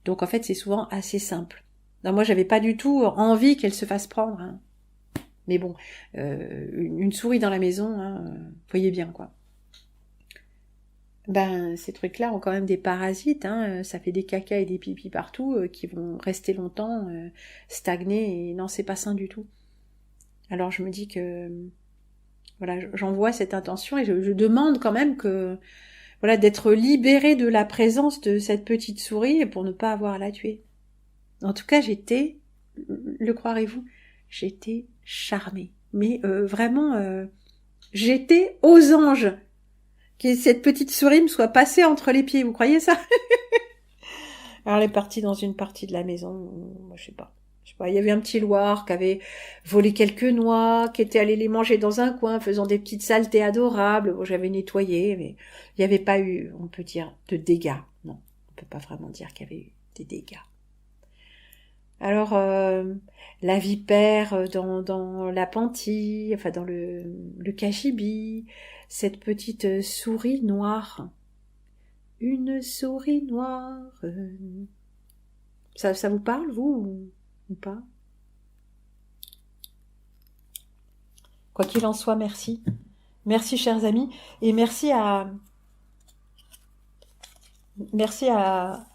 Donc en fait, c'est souvent assez simple. Non, moi, j'avais pas du tout envie qu'elle se fasse prendre. Hein. Mais bon, une souris dans la maison, hein, voyez bien quoi. Ces trucs-là ont quand même des parasites. Hein, ça fait des caca et des pipis partout qui vont rester longtemps, stagner. Et non, c'est pas sain du tout. Alors je me dis que voilà, j'envoie cette intention et je demande quand même que voilà, d'être libérée de la présence de cette petite souris pour ne pas avoir à la tuer. En tout cas, le croirez-vous, j'étais charmée. Mais vraiment, j'étais aux anges. Que cette petite souris me soit passée entre les pieds, vous croyez ça? Alors elle est partie dans une partie de la maison, moi je sais pas, il y avait un petit loir qui avait volé quelques noix, qui était allé les manger dans un coin, faisant des petites saletés adorables. Bon, j'avais nettoyé, mais il n'y avait pas eu, on peut dire, de dégâts. Non, on peut pas vraiment dire qu'il y avait eu des dégâts. Alors, la vipère dans la pantille, enfin dans le cagibi, cette petite souris noire. Une souris noire. Ça vous parle, vous, ou pas? Quoi qu'il en soit, merci. Merci, chers amis. Et merci à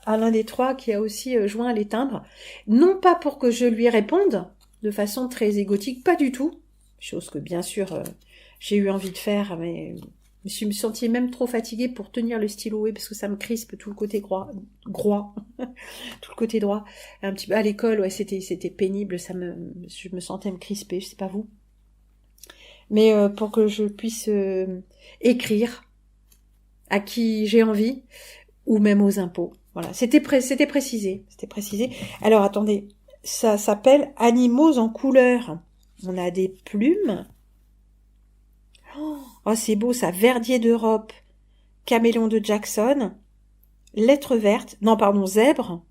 l'un des trois qui a aussi joint les timbres. Non pas pour que je lui réponde de façon très égotique, pas du tout. Chose que, bien sûr, j'ai eu envie de faire, mais je me sentais même trop fatiguée pour tenir le stylo, parce que ça me crispe tout le côté droit. Tout le côté droit. Un petit peu à l'école, ouais, c'était pénible, je me sentais me crisper, je sais pas vous. Mais pour que je puisse écrire à qui j'ai envie, ou même aux impôts. Voilà, c'était précisé. Alors attendez, ça s'appelle Animaux en couleur. On a des plumes. Oh, c'est beau ça, Verdier d'Europe, Caméléon de Jackson, Lettre verte, non pardon, Zèbre,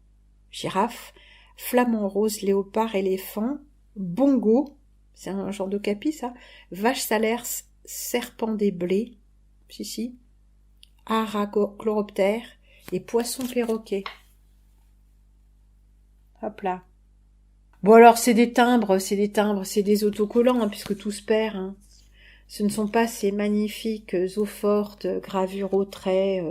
Girafe, Flamant rose, Léopard, Éléphant, Bongo, c'est un genre d'ocapi ça, Vache salaire, Serpent des blés, si, Arachloroptère et Poisson perroquet. Hop là. Bon alors c'est des timbres, c'est des autocollants, hein, puisque tout se perd. Hein. Ce ne sont pas ces magnifiques eaux fortes, gravures au trait,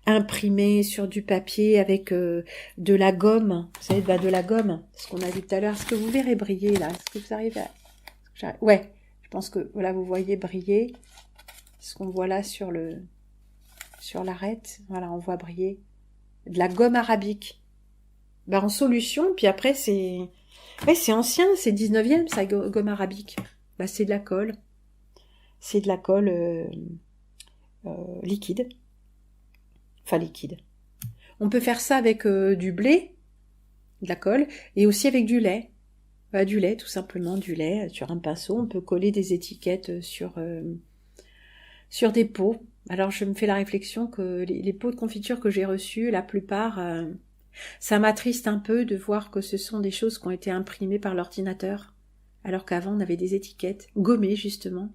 imprimées sur du papier avec de la gomme. Vous savez, de la gomme, ce qu'on a vu tout à l'heure. Est-ce que vous verrez briller là? Est-ce que vous arrivez à... Ouais, je pense que voilà, vous voyez briller ce qu'on voit là sur l'arête. Voilà, on voit briller de la gomme arabique. En solution, puis après c'est ancien, c'est 19e ça, gomme arabique. C'est de la colle. C'est de la colle liquide. Enfin liquide. On peut faire ça avec du blé, de la colle, et aussi avec du lait. Du lait, tout simplement, du lait sur un pinceau. On peut coller des étiquettes sur des pots. Alors je me fais la réflexion que les pots de confiture que j'ai reçus, la plupart, ça m'attriste un peu de voir que ce sont des choses qui ont été imprimées par l'ordinateur, alors qu'avant on avait des étiquettes gommées justement,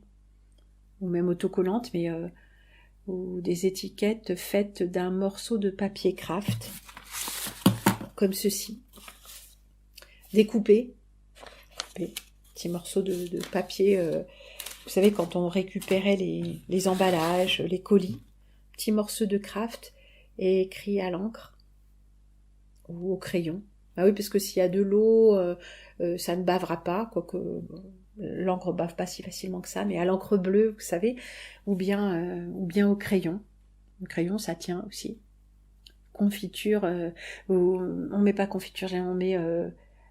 ou même autocollantes, mais ou des étiquettes faites d'un morceau de papier craft, comme ceci, découpé, petits morceaux de papier, vous savez, quand on récupérait les emballages, les colis, petits morceaux de craft, et écrit à l'encre, ou au crayon. Oui, parce que s'il y a de l'eau, ça ne bavera pas, quoique l'encre bave pas si facilement que ça, mais à l'encre bleue, vous savez, ou bien au crayon. Le crayon, ça tient aussi. Confiture, on met pas confiture, on met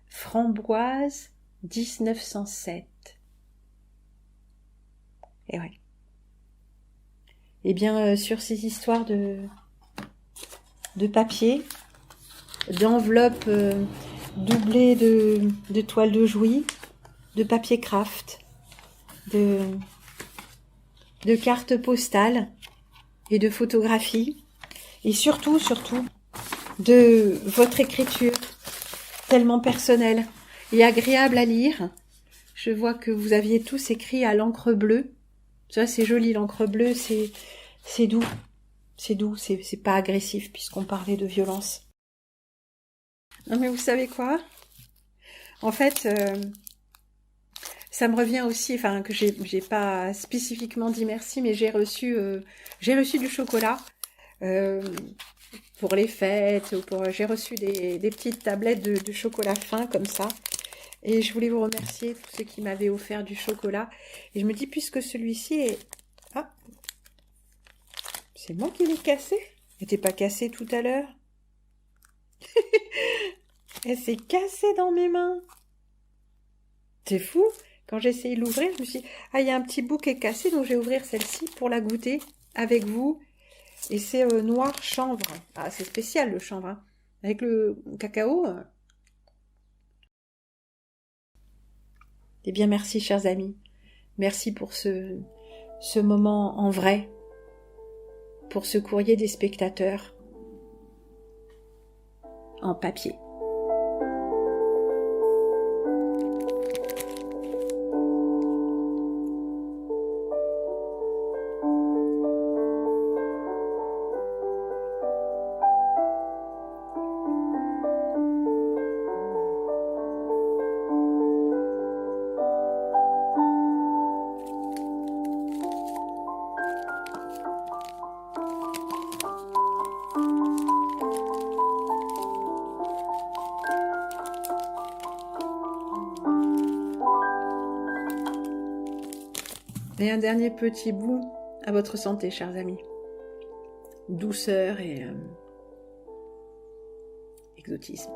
framboise 1907. Et ouais. Et bien, sur ces histoires de papier, d'enveloppes doublées de toile de Jouy, de papier craft, de cartes postales et de photographies, et surtout, de votre écriture tellement personnelle et agréable à lire. Je vois que vous aviez tous écrit à l'encre bleue. Ça, c'est joli, l'encre bleue, c'est doux. C'est doux, c'est pas agressif, puisqu'on parlait de violence. Non, mais vous savez quoi? En fait, ça me revient aussi, enfin, que j'ai pas spécifiquement dit merci, mais j'ai reçu du chocolat, pour les fêtes, j'ai reçu des petites tablettes de chocolat fin, comme ça. Et je voulais vous remercier, tous ceux qui m'avaient offert du chocolat. Et je me dis, puisque celui-ci est... Ah, c'est moi qui l'ai cassé? Elle n'était pas cassée tout à l'heure. Elle s'est cassée dans mes mains. C'est fou. Quand j'ai essayé de l'ouvrir, je me suis dit, ah, il y a un petit bout qui est cassé, donc je vais ouvrir celle-ci pour la goûter avec vous. Et c'est noir chanvre. Ah, c'est spécial le chanvre, hein. Avec le cacao. Eh bien, merci, chers amis. Merci pour ce moment en vrai, pour ce courrier des spectateurs en papier. Et un dernier petit bout à votre santé, chers amis. Douceur et exotisme.